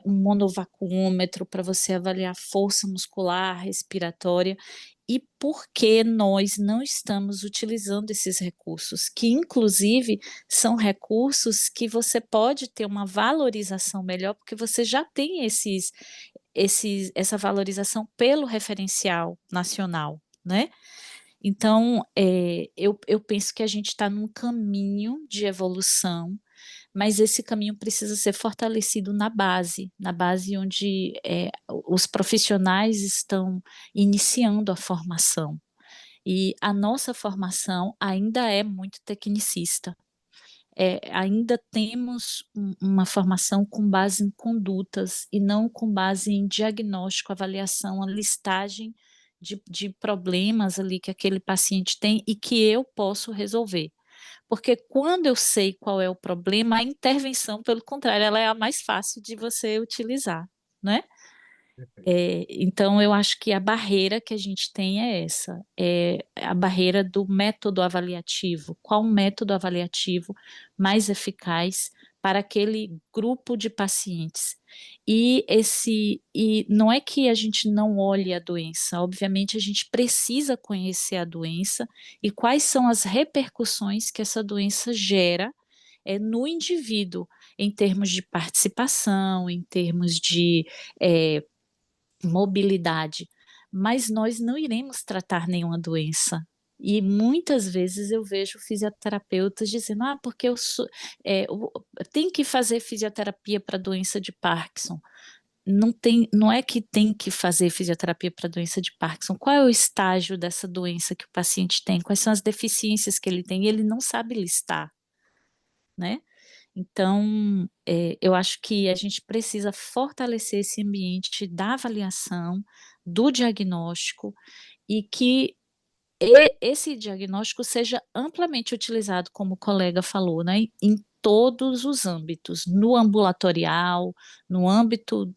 um monovacuômetro para você avaliar força muscular, respiratória. E por que nós não estamos utilizando esses recursos, que inclusive são recursos que você pode ter uma valorização melhor, porque você já tem essa valorização pelo referencial nacional, né? Então, eu penso que a gente está num caminho de evolução, mas esse caminho precisa ser fortalecido na base onde os profissionais estão iniciando a formação. E a nossa formação ainda é muito tecnicista. Ainda temos uma formação com base em condutas e não com base em diagnóstico, avaliação, a listagem de problemas ali que aquele paciente tem e que eu posso resolver. Porque quando eu sei qual é o problema, a intervenção, pelo contrário, ela é a mais fácil de você utilizar, né? Então, eu acho que a barreira que a gente tem é essa, é a barreira do método avaliativo. Qual método avaliativo mais eficaz para aquele grupo de pacientes? E não é que a gente não olhe a doença, obviamente a gente precisa conhecer a doença e quais são as repercussões que essa doença gera no indivíduo, em termos de participação, em termos de é, mobilidade, mas nós não iremos tratar nenhuma doença. E muitas vezes eu vejo fisioterapeutas dizendo, porque tem que fazer fisioterapia para doença de Parkinson. Não é que tem que fazer fisioterapia para doença de Parkinson. Qual é o estágio dessa doença que o paciente tem? Quais são as deficiências que ele tem? E ele não sabe listar, né? Então, eu acho que a gente precisa fortalecer esse ambiente da avaliação, do diagnóstico, e que esse diagnóstico seja amplamente utilizado, como o colega falou, né, em todos os âmbitos, no ambulatorial, no âmbito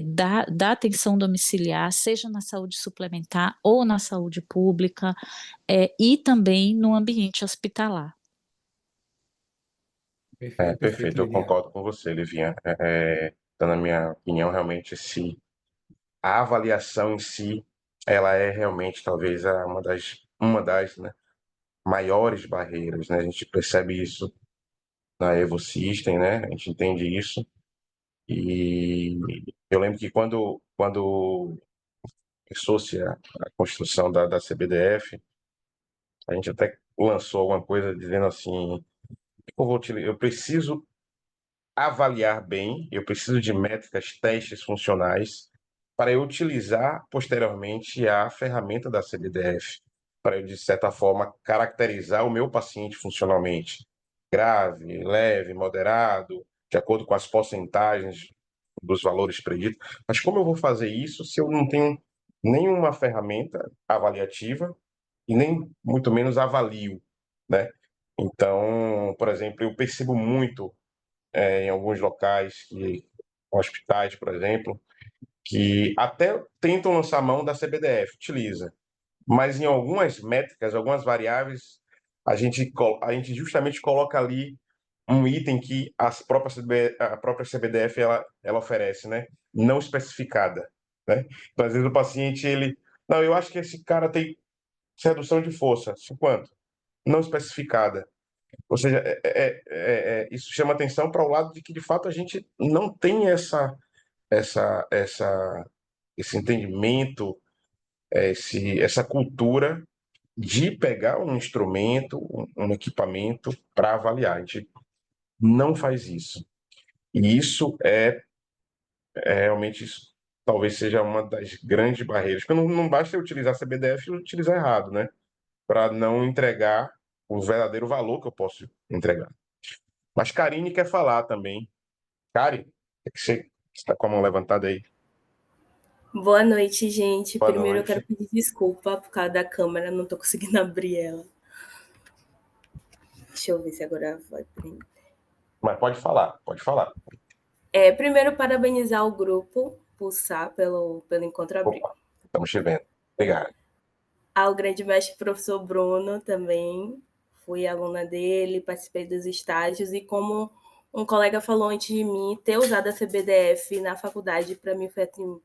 da atenção domiciliar, seja na saúde suplementar ou na saúde pública, e também no ambiente hospitalar. Perfeito, perfeito, Perfeito, eu Lilian. concordo com você, Livinha. Então, na minha opinião, realmente, a avaliação em si, ela é realmente, talvez, uma das, né, maiores barreiras, né? A gente percebe isso na Evo System, né? A gente entende isso. E eu lembro que quando começou-se a construção da CBDF, a gente até lançou alguma coisa dizendo assim, eu preciso avaliar bem, eu preciso de métricas, testes funcionais para eu utilizar posteriormente a ferramenta da CBDF, para eu, de certa forma, caracterizar o meu paciente funcionalmente. Grave, leve, moderado, de acordo com as porcentagens dos valores preditos. Mas como eu vou fazer isso se eu não tenho nenhuma ferramenta avaliativa e nem muito menos avalio, né? Então, por exemplo, eu percebo muito em alguns locais, hospitais, por exemplo, que até tentam lançar mão da CBDF, utiliza, mas em algumas métricas, algumas variáveis, a gente justamente coloca ali um item que a própria CBDF ela oferece, né? Não especificada, né? Então, às vezes o paciente, não, eu acho que esse cara tem redução de força, quanto? Não especificada. Ou seja, isso chama atenção para o lado de que, de fato, a gente não tem esse entendimento essa cultura de pegar um instrumento, um equipamento para avaliar. A gente não faz isso. E isso realmente, isso talvez seja uma das grandes barreiras. Porque não basta eu utilizar CBDF e utilizar errado, né? Para não entregar o verdadeiro valor que eu posso entregar. Mas Karine quer falar também. Kari, é que você está com a mão levantada aí. Boa noite, gente. Boa Primeiro eu quero noite. pedir desculpa por causa da câmera, não tô conseguindo abrir ela. Deixa eu ver se agora vai prender. Mas pode falar, pode falar. Primeiro, parabenizar o grupo Pulsar pelo Encontro Abrigo. Opa, estamos te vendo. Obrigado. Ao grande mestre professor Bruno também, fui aluna dele, participei dos estágios e como um colega falou antes de mim, ter usado a CBDF na faculdade para mim foi assim,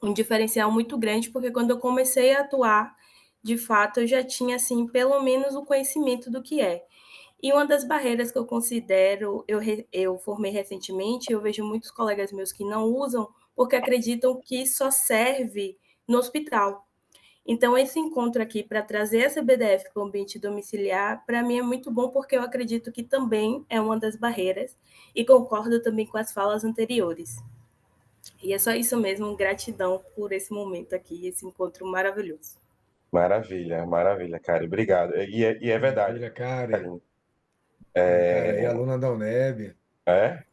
um diferencial muito grande, porque quando eu comecei a atuar, de fato, eu já tinha assim pelo menos o conhecimento do que é. E uma das barreiras que eu considero, eu formei recentemente, eu vejo muitos colegas meus que não usam porque acreditam que só serve no hospital. Então, esse encontro aqui para trazer essa BDF para o ambiente domiciliar, para mim é muito bom, porque eu acredito que também é uma das barreiras, e concordo também com as falas anteriores. E é só isso mesmo, gratidão por esse momento aqui, esse encontro maravilhoso. Maravilha, maravilha, Kari. Obrigado. E é verdade, Maravilha, Karen. Karine. Karen aí, aluna da UNEB. É?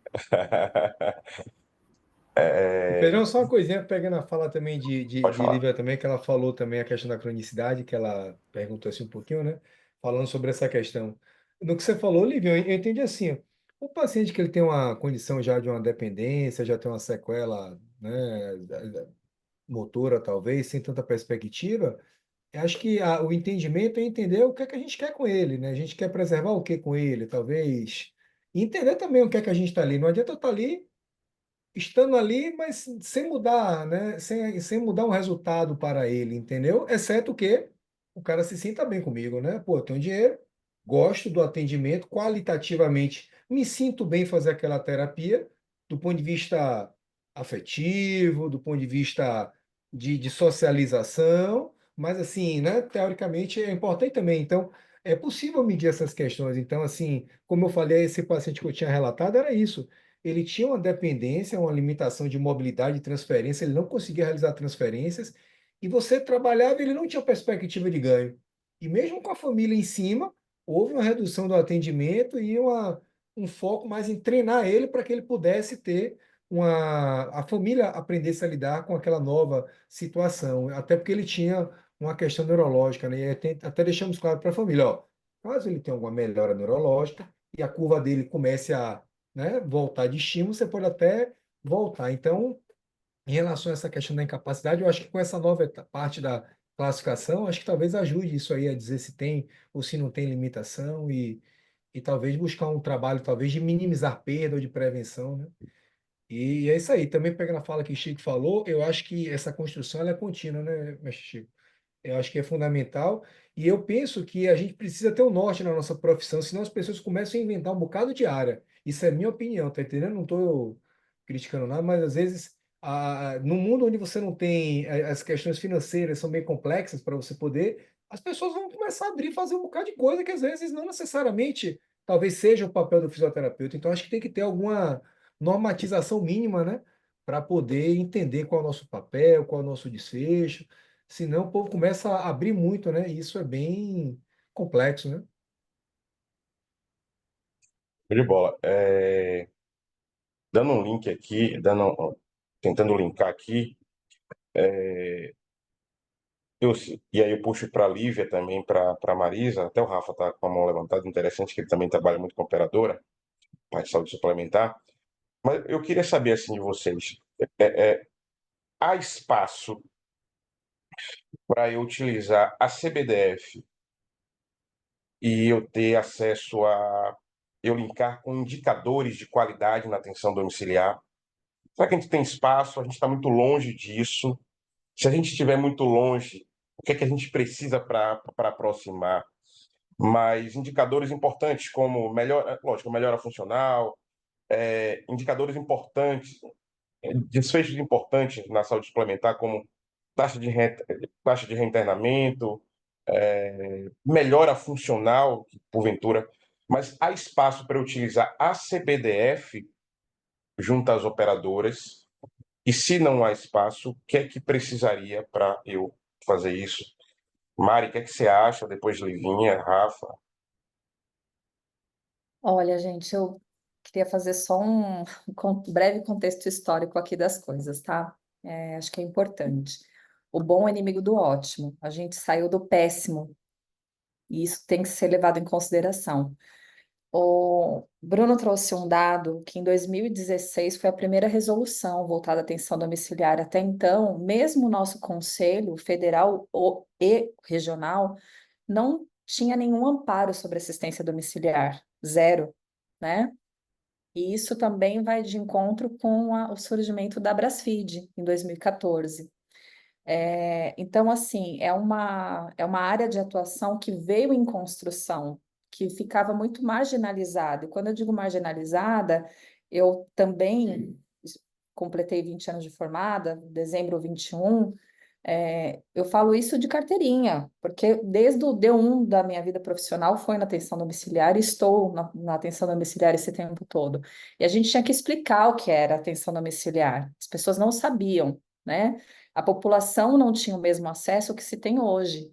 E É, Pedrão, só uma coisinha, pegando a fala também pode de falar. Lívia também, que ela falou também a questão da cronicidade, que ela perguntou assim um pouquinho, né? Falando sobre essa questão. No que você falou, Lívia, eu entendi assim, ó, o paciente que ele tem uma condição já de uma dependência, já tem uma sequela, né, motora talvez, sem tanta perspectiva, eu acho que o entendimento é entender o que é que a gente quer com ele, né? A gente quer preservar o que com ele, talvez. E entender também o que é que a gente está ali. Não adianta eu estar ali estando ali, mas sem mudar, né? Sem mudar um resultado para ele, entendeu? Exceto que o cara se sinta bem comigo, né? Pô, eu tenho dinheiro, gosto do atendimento, qualitativamente me sinto bem fazer aquela terapia, do ponto de vista afetivo, do ponto de vista de socialização, mas assim, né? Teoricamente é importante também. Então, é possível medir essas questões. Então, assim, como eu falei, esse paciente que eu tinha relatado era isso, ele tinha uma dependência, uma limitação de mobilidade e transferência, ele não conseguia realizar transferências, e você trabalhava e ele não tinha perspectiva de ganho. E mesmo com a família em cima, houve uma redução do atendimento e um foco mais em treinar ele para que ele pudesse ter a família aprendesse a lidar com aquela nova situação, até porque ele tinha uma questão neurológica, né? E até deixamos claro para a família, ó, caso ele tenha alguma melhora neurológica e a curva dele comece a, né, voltar de estímulo, você pode até voltar. Então, em relação a essa questão da incapacidade, eu acho que com essa nova parte da classificação, acho que talvez ajude isso aí a dizer se tem ou se não tem limitação e talvez buscar um trabalho, talvez de minimizar perda ou de prevenção, né? E é isso aí. Também pegando a fala que o Chico falou, eu acho que essa construção ela é contínua, né, mestre Chico? Eu acho que é fundamental. E eu penso que a gente precisa ter um norte na nossa profissão, senão as pessoas começam a inventar um bocado de área. Isso é minha opinião, tá entendendo? Não estou criticando nada, mas às vezes, no mundo onde você não tem as questões financeiras são bem complexas para você poder, as pessoas vão começar a abrir e fazer um bocado de coisa que às vezes não necessariamente talvez seja o papel do fisioterapeuta. Então, acho que tem que ter alguma normatização mínima, né? Para poder entender qual é o nosso papel, qual é o nosso desfecho. Senão o povo começa a abrir muito, né? E isso é bem complexo, né? Show de bola. Dando um link aqui, tentando linkar aqui, e aí eu puxo para a Lívia também, para a Marisa, até o Rafa está com a mão levantada, interessante que ele também trabalha muito com operadora, parte de saúde suplementar. Mas eu queria saber assim de vocês, há espaço para eu utilizar a CBDF e eu ter acesso eu linkar com indicadores de qualidade na atenção domiciliar? Será que a gente tem espaço? A gente está muito longe disso. Se a gente estiver muito longe, o que é que a gente precisa para aproximar? Mas indicadores importantes como lógico, melhora funcional, indicadores importantes, desfechos importantes na saúde suplementar, como taxa de reinternamento, melhora funcional, porventura, mas há espaço para utilizar a CBDF junto às operadoras? E se não há espaço, o que é que precisaria para eu fazer isso? Mari, o que é que você acha? Depois Livinha, Rafa. Olha, gente, eu queria fazer só um breve contexto histórico aqui das coisas, tá? Acho que é importante. O bom é inimigo do ótimo. A gente saiu do péssimo, e isso tem que ser levado em consideração. O Bruno trouxe um dado que em 2016 foi a primeira resolução voltada à atenção domiciliar. Até então, mesmo o nosso Conselho Federal e regional não tinha nenhum amparo sobre assistência domiciliar, zero, né? E isso também vai de encontro com o surgimento da Brasfid em 2014. Então, assim, é uma área de atuação que veio em construção, que ficava muito marginalizada. E quando eu digo marginalizada, eu também completei 20 anos de formada, dezembro 21. Eu falo isso de carteirinha, porque desde o D1 da minha vida profissional foi na atenção domiciliar e estou na atenção domiciliar esse tempo todo. E a gente tinha que explicar o que era atenção domiciliar. As pessoas não sabiam, né? A população não tinha o mesmo acesso que se tem hoje.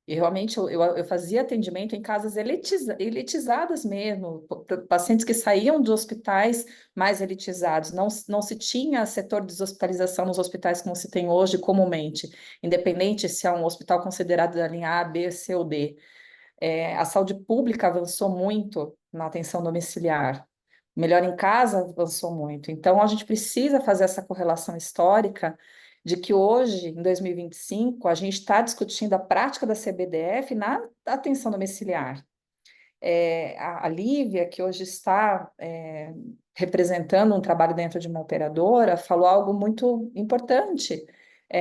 E realmente eu fazia atendimento em casas elitizadas mesmo, pacientes que saíam de hospitais mais elitizados. Não se tinha setor de deshospitalização nos hospitais como se tem hoje comumente, independente se é um hospital considerado da linha A, B, C ou D. A saúde pública avançou muito na atenção domiciliar. Melhor em casa avançou muito. Então, a gente precisa fazer essa correlação histórica de que hoje, em 2025, a gente está discutindo a prática da CBDF na atenção domiciliar. A Lívia, que hoje está representando um trabalho dentro de uma operadora, falou algo muito importante.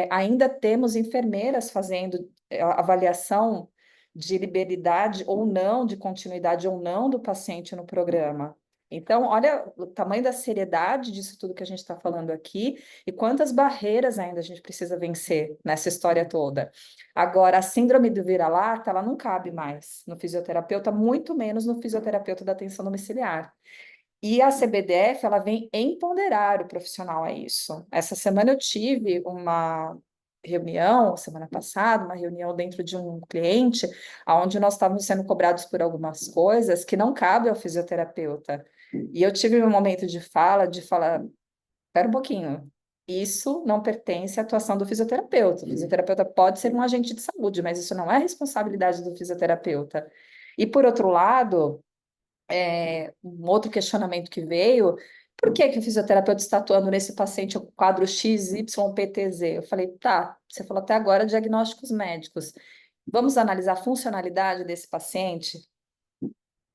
Ainda temos enfermeiras fazendo avaliação de liberalidade ou não, de continuidade ou não do paciente no programa. Então, olha o tamanho da seriedade disso tudo que a gente está falando aqui e quantas barreiras ainda a gente precisa vencer nessa história toda. Agora, a síndrome do vira-lata, ela não cabe mais no fisioterapeuta, muito menos no fisioterapeuta da atenção domiciliar. E a CBDF, ela vem empoderar o profissional a isso. Essa semana eu tive uma reunião, semana passada, uma reunião dentro de um cliente, onde nós estávamos sendo cobrados por algumas coisas que não cabem ao fisioterapeuta. E eu tive um momento de falar, espera um pouquinho, isso não pertence à atuação do fisioterapeuta. O fisioterapeuta pode ser um agente de saúde, mas isso não é responsabilidade do fisioterapeuta. E, por outro lado, um outro questionamento que veio, por que que o fisioterapeuta está atuando nesse paciente com quadro XYPTZ? Eu falei, tá, você falou até agora diagnósticos médicos. Vamos analisar a funcionalidade desse paciente?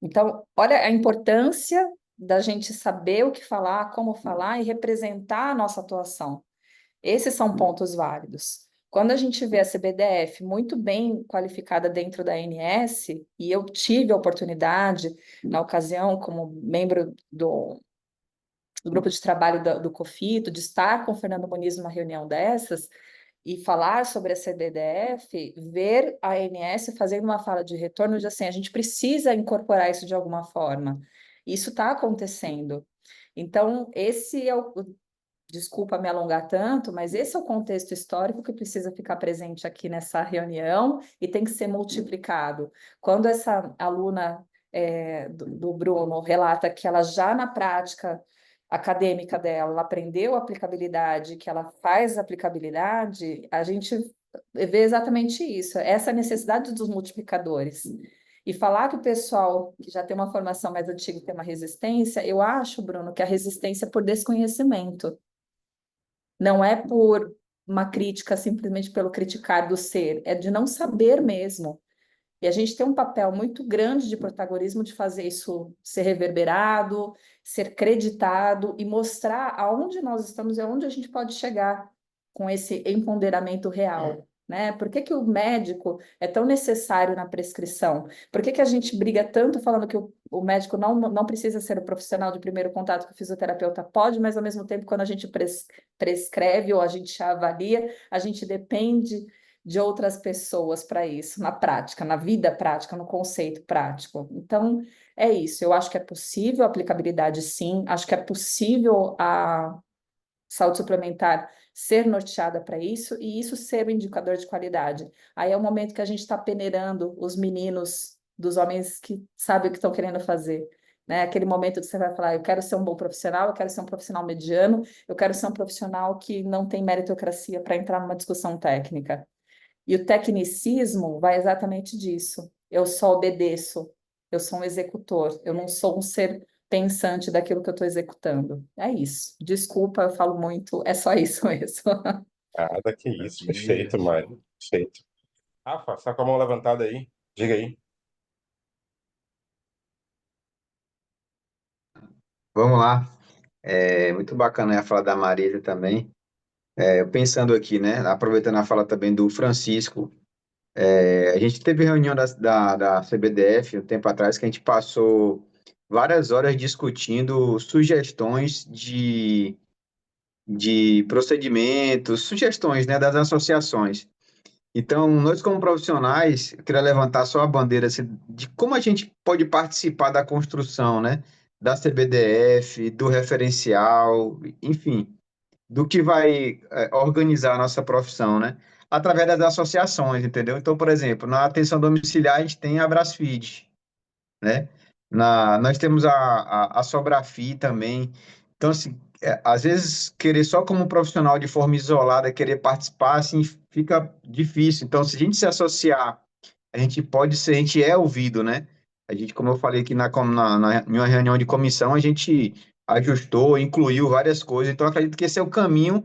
Então, olha a importância da gente saber o que falar, como falar e representar a nossa atuação. Esses são pontos válidos. Quando a gente vê a CBDF muito bem qualificada dentro da ANS, e eu tive a oportunidade, na ocasião, como membro do grupo de trabalho do COFITO, de estar com o Fernando Muniz numa reunião dessas, e falar sobre a CBDF, ver a ANS fazendo uma fala de retorno de assim, a gente precisa incorporar isso de alguma forma. Isso está acontecendo. Então, esse é o... Desculpa me alongar tanto, mas esse é o contexto histórico que precisa ficar presente aqui nessa reunião e tem que ser multiplicado. Quando essa aluna do Bruno relata que ela já na prática acadêmica dela, ela aprendeu a aplicabilidade, que ela faz aplicabilidade, a gente vê exatamente isso, essa necessidade dos multiplicadores. E falar que o pessoal que já tem uma formação mais antiga tem uma resistência, eu acho, Bruno, que a resistência é por desconhecimento. Não é por uma crítica simplesmente pelo criticar do ser, é de não saber mesmo. E a gente tem um papel muito grande de protagonismo de fazer isso ser reverberado, ser creditado e mostrar aonde nós estamos e aonde a gente pode chegar com esse empoderamento real, né? Por que que o médico é tão necessário na prescrição? Por que que a gente briga tanto falando que o médico não precisa ser o profissional de primeiro contato que o fisioterapeuta pode, mas ao mesmo tempo, quando a gente prescreve ou a gente avalia, a gente depende de outras pessoas para isso, na prática, na vida prática, no conceito prático. Então, é isso. Eu acho que é possível a aplicabilidade, sim. Acho que é possível a saúde suplementar ser norteada para isso e isso ser o indicador de qualidade. Aí é o momento que a gente está peneirando os meninos dos homens que sabem o que estão querendo fazer. Né? Aquele momento que você vai falar, eu quero ser um bom profissional, eu quero ser um profissional mediano, eu quero ser um profissional que não tem meritocracia para entrar numa discussão técnica. E o tecnicismo vai exatamente disso. Eu só obedeço, eu sou um executor, eu não sou um ser pensante daquilo que eu estou executando. É isso. Desculpa, eu falo muito, é só isso mesmo. Nada que isso. Perfeito, Maravilha. Mário. Perfeito. Rafa, está com a mão levantada aí? Diga aí. Vamos lá. Muito bacana a fala da Marisa também. Eu pensando aqui, né? Aproveitando a fala também do Francisco. A gente teve reunião da CBDF um tempo atrás que a gente passou várias horas discutindo sugestões de procedimentos, sugestões, né, das associações. Então, nós como profissionais, eu queria levantar só a bandeira assim, de como a gente pode participar da construção, né, da CBDF, do referencial, enfim, do que vai organizar a nossa profissão, né, através das associações, entendeu? Então, por exemplo, na atenção domiciliar a gente tem a Brasfeed, né? Nós temos a Sobrafi também. Então, assim, às vezes, querer só como profissional de forma isolada, querer participar, assim, fica difícil. Então, se a gente se associar, a gente pode ser, a gente é ouvido, né? A gente, como eu falei aqui em uma reunião de comissão, a gente ajustou, incluiu várias coisas. Então, eu acredito que esse é o caminho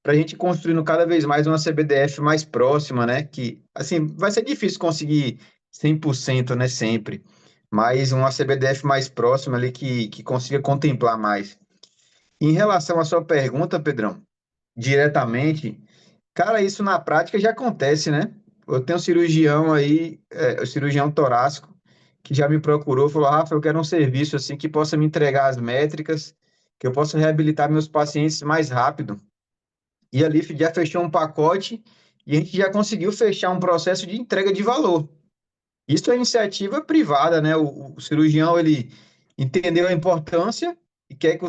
para a gente construindo cada vez mais uma CBDF mais próxima, né? Que, assim, vai ser difícil conseguir 100%, né? Sempre, mas uma CBDF mais próxima ali que consiga contemplar mais. Em relação à sua pergunta, Pedrão, diretamente, cara, isso na prática já acontece, né? Eu tenho um cirurgião aí, um cirurgião torácico, que já me procurou, falou, Rafa, eu quero um serviço assim que possa me entregar as métricas, que eu possa reabilitar meus pacientes mais rápido. E ali já fechou um pacote e a gente já conseguiu fechar um processo de entrega de valor. Isso é iniciativa privada, né? O cirurgião, ele entendeu a importância e quer que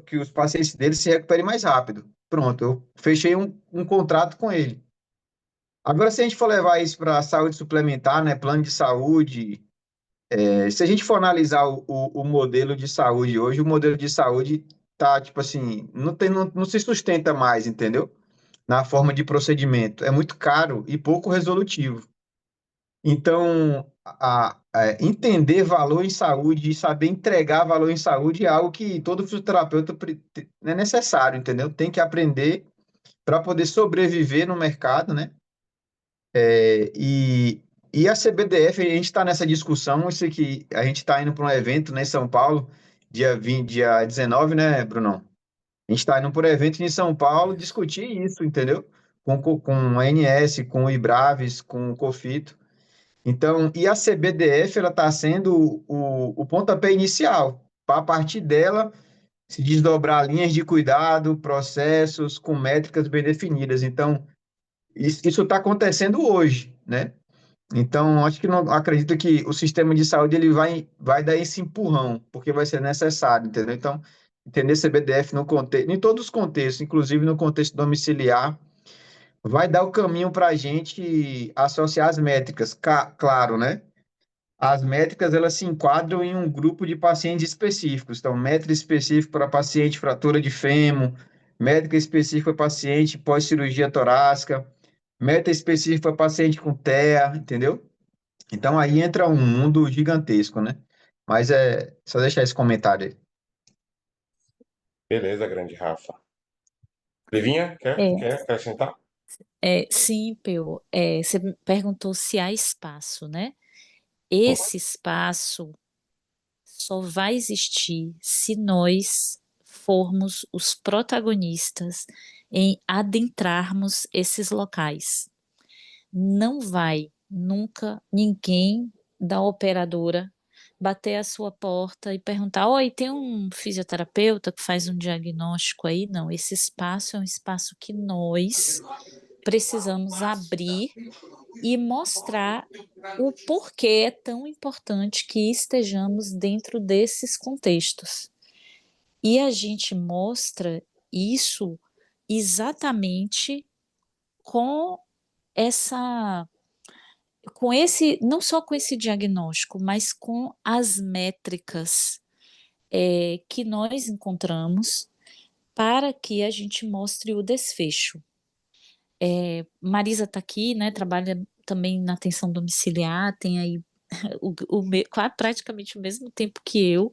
que os pacientes dele se recuperem mais rápido. Pronto, eu fechei um contrato com ele. Agora, se a gente for levar isso para a saúde suplementar, né? Plano de saúde, se a gente for analisar o modelo de saúde hoje, o modelo de saúde tá, tipo assim, não se sustenta mais, entendeu? Na forma de procedimento. É muito caro e pouco resolutivo. Então, entender valor em saúde e saber entregar valor em saúde é algo que todo fisioterapeuta é necessário, entendeu? Tem que aprender para poder sobreviver no mercado, né? E a CBDF, a gente está nessa discussão, isso aqui, a gente está indo para um evento, né, em São Paulo, dia 20, dia 19, né, Brunão? A gente está indo por evento em São Paulo discutir isso, entendeu? Com a ANS, com o IBRAVES, com o COFITO. Então, e a CBDF, ela está sendo o pontapé inicial, para a partir dela se desdobrar linhas de cuidado, processos com métricas bem definidas. Então, isso está acontecendo hoje, né? Então, acho que não acredito que o sistema de saúde ele vai dar esse empurrão, porque vai ser necessário, entendeu? Então, entender CBDF no contexto, em todos os contextos, inclusive no contexto domiciliar, vai dar o caminho para a gente associar as métricas, claro, né? As métricas elas se enquadram em um grupo de pacientes específicos. Então, métrica específica para paciente fratura de fêmur, métrica específica para paciente pós-cirurgia torácica, métrica específica para paciente com TEA, entendeu? Então aí entra um mundo gigantesco, né? Mas é só deixar esse comentário aí. Beleza, grande Rafa. Livinha, É, quer acrescentar? sim, Peu, você me perguntou se há espaço, né? Sim. Esse espaço só vai existir se nós formos os protagonistas em adentrarmos esses locais. não vai nunca ninguém da operadora bater a sua porta e perguntar: oi, tem um fisioterapeuta que faz um diagnóstico aí? Não, esse espaço é um espaço que nós precisamos abrir e mostrar o porquê é tão importante que estejamos dentro desses contextos. E a gente mostra isso exatamente com essa com esse não só com esse diagnóstico, mas com as métricas, que nós encontramos para que a gente mostre o desfecho. Marisa está aqui, né, trabalha também na atenção domiciliar, tem aí praticamente o mesmo tempo que eu,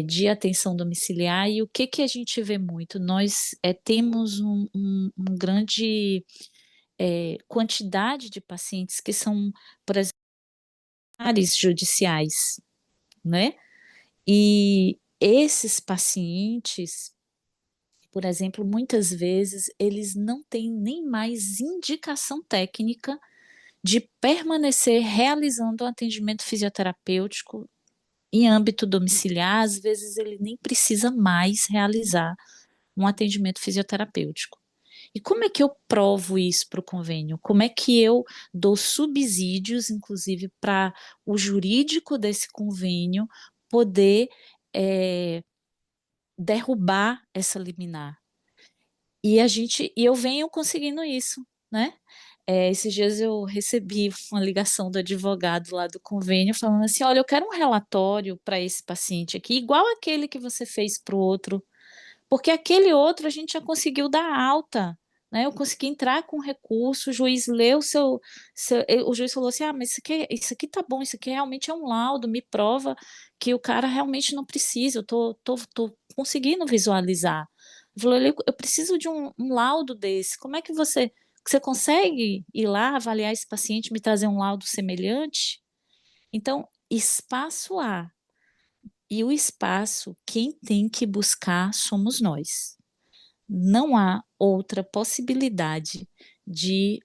de atenção domiciliar, e o que que a gente vê muito? Nós temos um grande quantidade de pacientes que são, por exemplo, áreas judiciais, né? E esses pacientes, por exemplo, muitas vezes eles não têm nem mais indicação técnica de permanecer realizando o atendimento fisioterapêutico em âmbito domiciliar, às vezes ele nem precisa mais realizar um atendimento fisioterapêutico. E como é que eu provo isso para o convênio? Como é que eu dou subsídios, inclusive, para o jurídico desse convênio poder derrubar essa liminar? E eu venho conseguindo isso, né? Esses dias eu recebi uma ligação do advogado lá do convênio falando assim: olha, eu quero um relatório para esse paciente aqui, igual aquele que você fez para o outro, porque aquele outro a gente já conseguiu dar alta, né? Eu consegui entrar com recurso, o juiz leu o juiz falou assim: ah, mas isso aqui tá bom, isso aqui realmente é um laudo, me prova que o cara realmente não precisa, eu tô conseguindo visualizar. Ele falou: eu preciso de um laudo desse, como é que você consegue ir lá avaliar esse paciente e me trazer um laudo semelhante? Então, espaço há. E o espaço, quem tem que buscar somos nós. Não há outra possibilidade de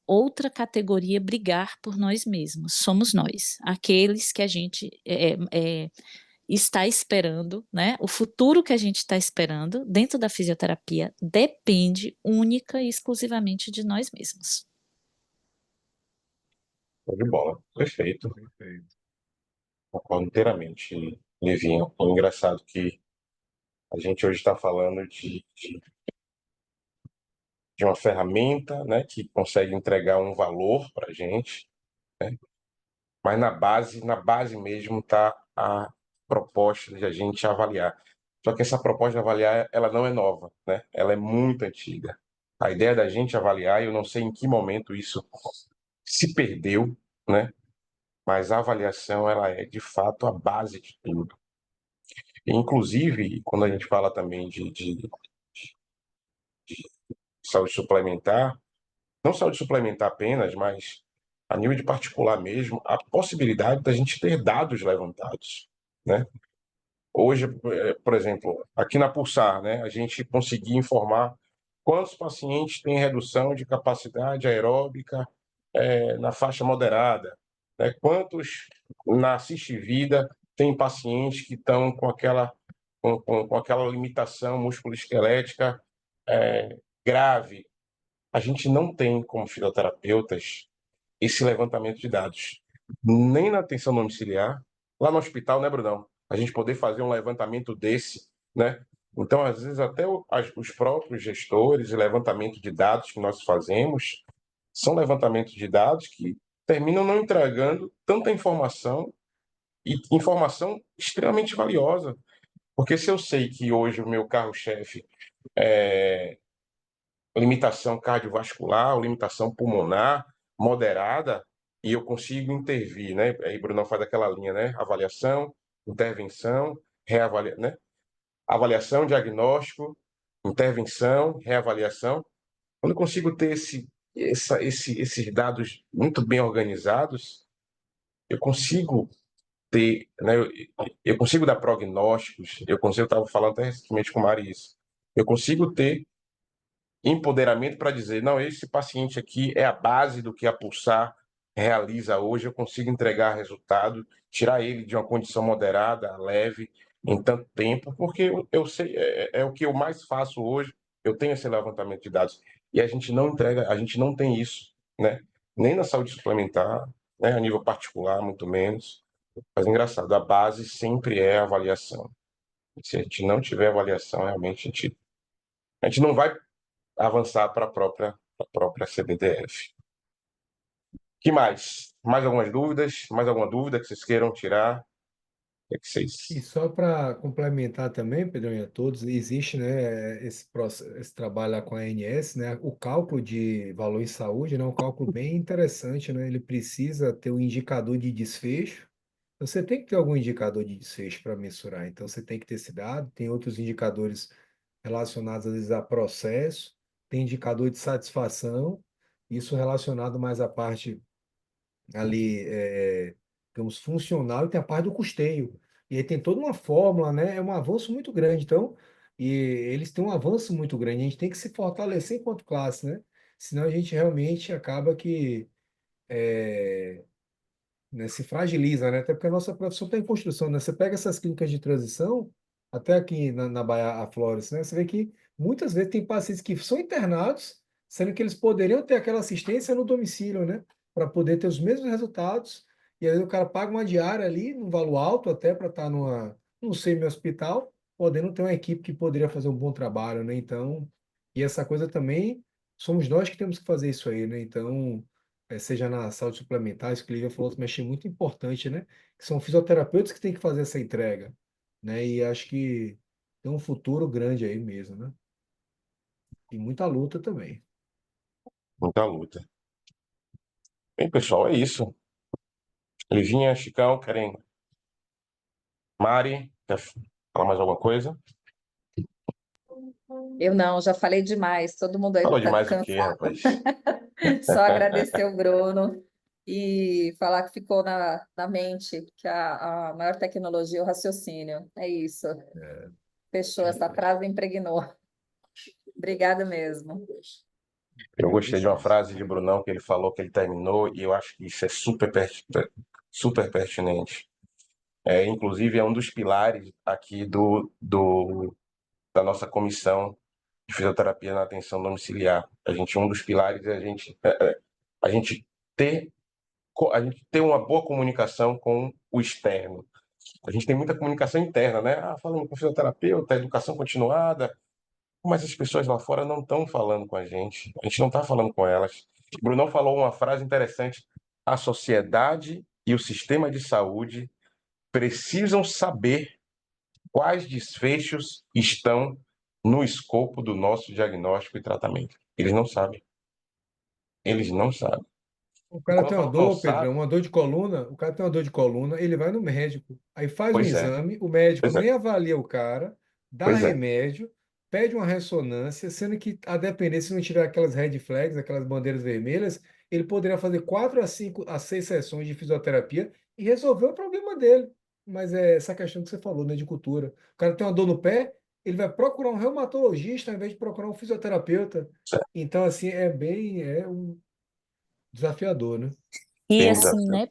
outra categoria brigar por nós mesmos. Somos nós, aqueles que a gente está esperando, né? O futuro que a gente está esperando dentro da fisioterapia depende única e exclusivamente de nós mesmos. Show de bola. Perfeito. Perfeito. Concordo inteiramente, Livinho. É engraçado que a gente hoje está falando de uma ferramenta, né, que consegue entregar um valor para a gente, né? Mas na base mesmo está a proposta de a gente avaliar. Só que essa proposta de avaliar, ela não é nova, né? Ela é muito antiga. A ideia da gente avaliar, eu não sei em que momento isso se perdeu, né? Mas a avaliação, ela é de fato a base de tudo. E, inclusive, quando a gente fala também de saúde suplementar, não saúde suplementar apenas, mas a nível de particular mesmo, a possibilidade da gente ter dados levantados, né? Hoje, por exemplo, aqui na Pulsar, né, a gente conseguir informar quantos pacientes têm redução de capacidade aeróbica na faixa moderada, né? Quantos na Assiste Vida tem pacientes que estão com aquela limitação musculoesquelética grave. A gente não tem, como fisioterapeutas, esse levantamento de dados. Nem na atenção domiciliar, lá no hospital, né, Brunão? A gente poder fazer um levantamento desse, né? Então, às vezes, até os próprios gestores e levantamento de dados que nós fazemos são levantamentos de dados que terminam não entregando tanta informação e informação extremamente valiosa. Porque se eu sei que hoje o meu carro-chefe é limitação cardiovascular ou limitação pulmonar moderada, e eu consigo intervir, né? Aí Bruno faz aquela linha, né? Avaliação, intervenção, reavaliação, né? Avaliação, diagnóstico, intervenção, reavaliação. Quando eu consigo ter esses dados muito bem organizados, eu consigo ter, né? Eu consigo dar prognósticos, eu estava falando até recentemente com o Mari isso. Eu consigo ter empoderamento para dizer, não, esse paciente aqui é a base do que a Pulsar realiza hoje, eu consigo entregar resultado, tirar ele de uma condição moderada, leve, em tanto tempo, porque eu sei, é o que eu mais faço hoje, eu tenho esse levantamento de dados, e a gente não entrega, a gente não tem isso, né? Nem na saúde suplementar, né? A nível particular, muito menos. Mas engraçado, a base sempre é a avaliação. Se a gente não tiver avaliação, realmente a gente não vai avançar para a própria CBDF. Que mais? Mais algumas dúvidas? Mais alguma dúvida que vocês queiram tirar? O que é que E vocês... só para complementar também, Pedro, e a todos, existe, né, esse trabalho lá com a ANS, né, o cálculo de valor em saúde, né, um cálculo bem interessante, né, ele precisa ter um indicador de desfecho. Você tem que ter algum indicador de desfecho para mensurar, então você tem que ter esse dado, tem outros indicadores relacionados às vezes a processo, tem indicador de satisfação, isso relacionado mais à parte ali, digamos, funcional, e tem a parte do custeio. E aí tem toda uma fórmula, né? É um avanço muito grande. Então, e eles têm um avanço muito grande. A gente tem que se fortalecer enquanto classe, né? Senão a gente realmente acaba que né, se fragiliza, né? Até porque a nossa profissão está em construção, né? Você pega essas clínicas de transição, até aqui na Baía a Flores, né? Você vê que muitas vezes tem pacientes que são internados, sendo que eles poderiam ter aquela assistência no domicílio, né? Para poder ter os mesmos resultados. E aí o cara paga uma diária ali, num valor alto até para estar num semi-hospital, podendo ter uma equipe que poderia fazer um bom trabalho, né? Então, e essa coisa também, somos nós que temos que fazer isso aí, né? Então seja na saúde suplementar, isso que o Lívia falou também achei muito importante, né? Que são fisioterapeutas que têm que fazer essa entrega, né? E acho que tem um futuro grande aí mesmo, né? E muita luta também. Muita luta. Bem, pessoal, é isso. Livinha, Chicão, querem... Mari, quer falar mais alguma coisa? Eu não, já falei demais, todo mundo aí Falou está demais o quê, cansado. rapaz? Só agradecer o Bruno e falar que ficou na mente que a maior tecnologia é o raciocínio. É isso. Fechou, essa frase impregnou. Obrigada mesmo. Eu gostei de uma Agradecemos. frase de Brunão que ele falou que ele terminou e eu acho que isso é super pertinente. Inclusive, é um dos pilares aqui da nossa comissão de fisioterapia na atenção domiciliar. Um dos pilares é a gente ter, a gente ter uma boa comunicação com o externo. A gente tem muita comunicação interna, né? Falando com o fisioterapeuta, educação continuada, mas as pessoas lá fora não estão falando com a gente não está falando com elas. O Brunão falou uma frase interessante: a sociedade e o sistema de saúde precisam saber quais desfechos estão no escopo do nosso diagnóstico e tratamento. Eles não sabem. Eles não sabem. O E cara quando eu tem uma falo não dor, Pedrão, sabe, uma dor de coluna, o cara tem uma dor de coluna, ele vai no médico, aí faz um pois é, exame, o médico pois é, nem avalia o cara, dá pois é. remédio, pede uma ressonância, sendo que, a depender, se não tiver aquelas red flags, aquelas bandeiras vermelhas, ele poderia fazer 4 a 6 sessões de fisioterapia e resolver o problema dele. Mas é essa questão que você falou, né, de cultura. O cara tem uma dor no pé, ele vai procurar um reumatologista ao invés de procurar um fisioterapeuta. Então, assim, é um desafiador, né? E Bem assim, desafiador. né,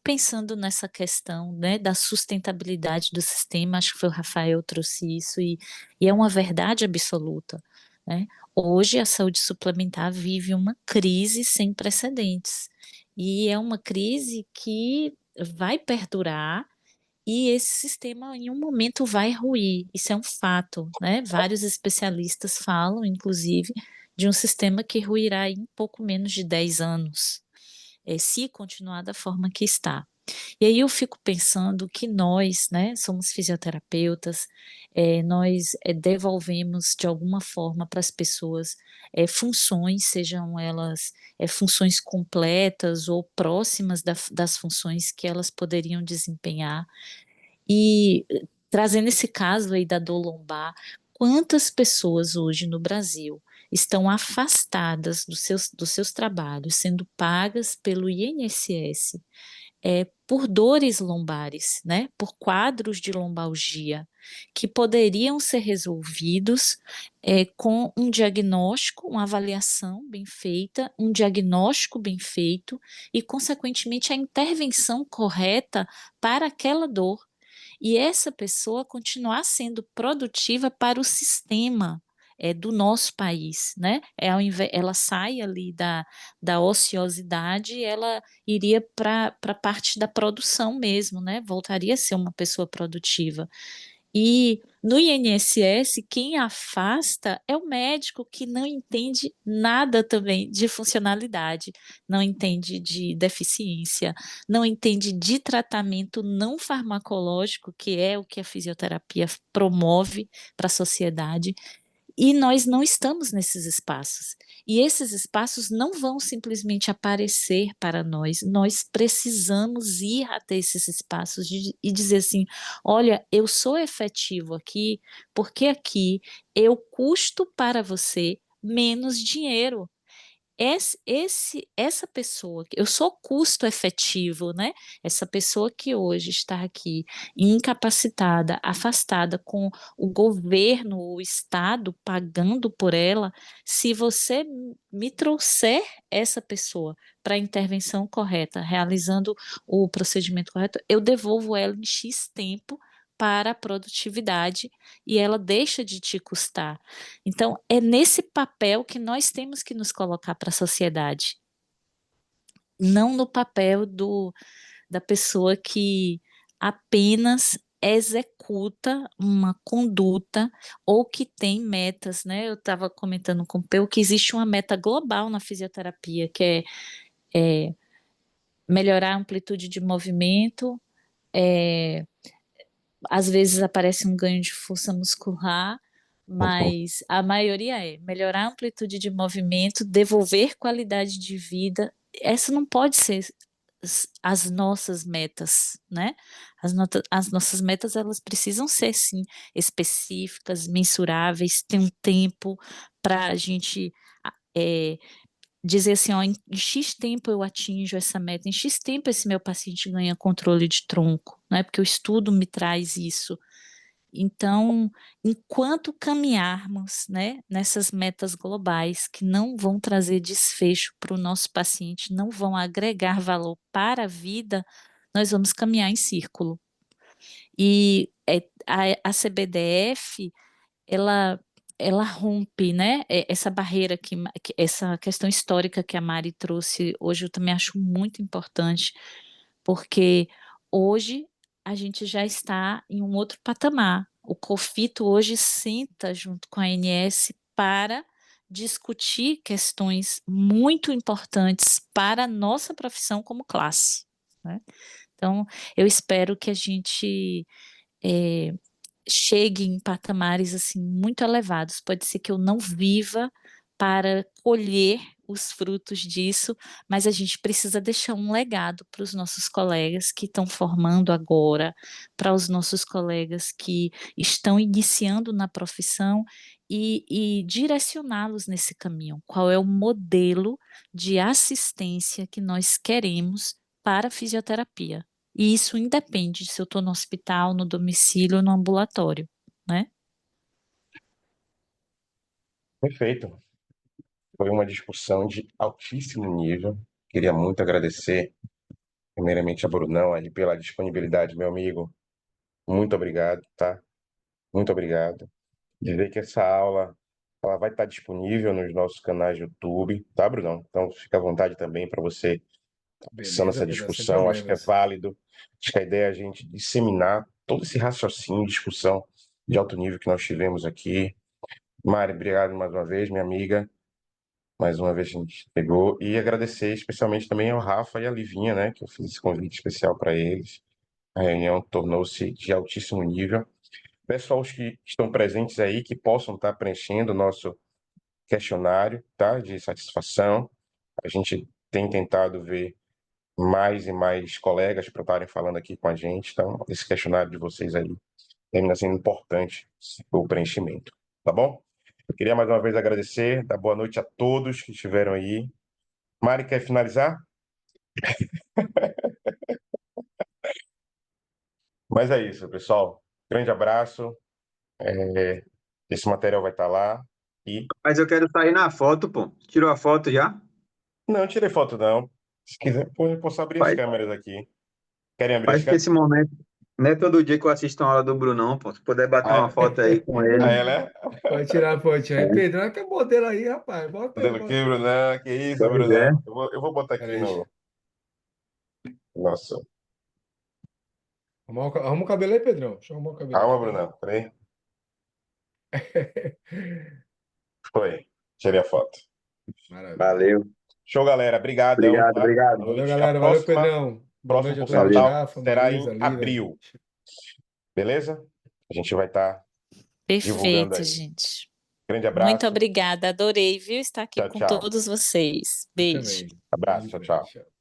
pensando nessa questão, né, da sustentabilidade do sistema, acho que foi o Rafael que trouxe isso, e é uma verdade absoluta, né? Hoje a saúde suplementar vive uma crise sem precedentes, e é uma crise que vai perdurar, e esse sistema em um momento vai ruir, isso é um fato, né? Vários especialistas falam, inclusive, de um sistema que ruirá em pouco menos de 10 anos, se continuar da forma que está. E aí eu fico pensando que nós, né, somos fisioterapeutas, nós devolvemos de alguma forma para as pessoas funções, sejam elas funções completas ou próximas das funções que elas poderiam desempenhar. E trazendo esse caso aí da dor lombar, quantas pessoas hoje no Brasil estão afastadas dos seus trabalhos, sendo pagas pelo INSS, por dores lombares, né? Por quadros de lombalgia, que poderiam ser resolvidos com um diagnóstico, uma avaliação bem feita, um diagnóstico bem feito e, consequentemente, a intervenção correta para aquela dor. E essa pessoa continuar sendo produtiva para o sistema do nosso país, né? Ela sai ali da ociosidade, ela iria para a parte da produção mesmo, né? Voltaria a ser uma pessoa produtiva. E no INSS, quem afasta é o médico, que não entende nada também de funcionalidade, não entende de deficiência, não entende de tratamento não farmacológico, que é o que a fisioterapia promove para a sociedade. E nós não estamos nesses espaços. E esses espaços não vão simplesmente aparecer para nós. Nós precisamos ir até esses espaços e dizer assim: olha, eu sou efetivo aqui, porque aqui eu custo para você menos dinheiro. Essa pessoa, eu sou custo efetivo, né? Essa pessoa que hoje está aqui incapacitada, afastada, com o governo, o Estado pagando por ela, se você me trouxer essa pessoa para a intervenção correta, realizando o procedimento correto, eu devolvo ela em X tempo para a produtividade e ela deixa de te custar. Então, é nesse papel que nós temos que nos colocar para a sociedade, não no papel da pessoa que apenas executa uma conduta ou que tem metas, né? Eu estava comentando com o Peu que existe uma meta global na fisioterapia, que é melhorar a amplitude de movimento, às vezes aparece um ganho de força muscular, mas a maioria é melhorar a amplitude de movimento, devolver qualidade de vida. Essa não pode ser as nossas metas, né? As nossas metas, elas precisam ser, sim, específicas, mensuráveis, ter um tempo para a gente dizer assim, ó, em X tempo eu atinjo essa meta, em X tempo esse meu paciente ganha controle de tronco, né? Porque o estudo me traz isso. Então, enquanto caminharmos, né, nessas metas globais que não vão trazer desfecho para o nosso paciente, não vão agregar valor para a vida, nós vamos caminhar em círculo. E a CBDF, ela rompe, né, essa barreira essa questão histórica que a Mari trouxe hoje, eu também acho muito importante, porque hoje a gente já está em um outro patamar. O COFITO hoje senta junto com a ANS para discutir questões muito importantes para a nossa profissão como classe, né? Então, eu espero que a gente chegue em patamares assim muito elevados. Pode ser que eu não viva para colher os frutos disso, mas a gente precisa deixar um legado para os nossos colegas que estão formando agora, para os nossos colegas que estão iniciando na profissão e direcioná-los nesse caminho. Qual é o modelo de assistência que nós queremos para a fisioterapia? E isso independe se eu estou no hospital, no domicílio ou no ambulatório, né? Perfeito. Foi uma discussão de altíssimo nível. Queria muito agradecer, primeiramente, a Brunão aí pela disponibilidade, meu amigo. Muito obrigado, tá? Muito obrigado. Dizer que essa aula ela vai estar disponível nos nossos canais de YouTube, tá, Brunão? Então, fica à vontade também para você estar passando Beleza, essa Pedro, sem discussão. Acho que é problemas. válido. Acho que a ideia é a gente disseminar todo esse raciocínio, discussão de alto nível que nós tivemos aqui. Mari, obrigado mais uma vez, minha amiga. Mais uma vez a gente pegou. E agradecer especialmente também ao Rafa e à Livinha, né? Que eu fiz esse convite especial para eles. A reunião tornou-se de altíssimo nível. Pessoal que estão presentes aí, que possam estar preenchendo o nosso questionário, tá? De satisfação. A gente tem tentado ver mais e mais colegas para estarem falando aqui com a gente. Então, esse questionário de vocês aí termina sendo importante o preenchimento, tá bom? Eu queria mais uma vez agradecer, dar boa noite a todos que estiveram aí. Mari, quer finalizar? Mas é isso, pessoal. Grande abraço. Esse material vai estar lá. E Mas eu quero sair na foto, pô. Tirou a foto já? não tirei foto, não. Se quiser, eu posso abrir as Faz, câmeras aqui. Querem abrir as faz que câmeras? esse momento. Não é todo dia que eu assisto uma aula do Brunão, pô. Se puder bater Ah, uma foto aí com Ah, ele. é, né? Pode tirar a fotinha aí. Pedrão, que é modelo aí, rapaz. Bota aí, Modelo bota aqui, aí. Brunão. Que isso, Pois é. Brunão. Eu vou botar aqui Peraí. no. Nossa. Arruma o cabelo aí, Pedrão. Deixa eu arrumar o cabelo Calma, aqui, peraí. Brunão. Peraí. Foi. Tirei a foto. Maravilha. Valeu. Show, galera. Obrigadão, Obrigado, tá? obrigado. Boa Valeu, noite. A galera. Valeu, próxima, Pedrão. Boa próximo noite a curso todos. Valeu. Natal Rafa, será Marisa, em Lívia. abril. Beleza? A gente vai estar divulgando Perfeito, aí. gente. Grande Muito abraço. obrigada. Adorei, viu, estar aqui Tchau, com tchau. todos vocês. Eu Beijo. também. Abraço. Beijo, Tchau, tchau. tchau.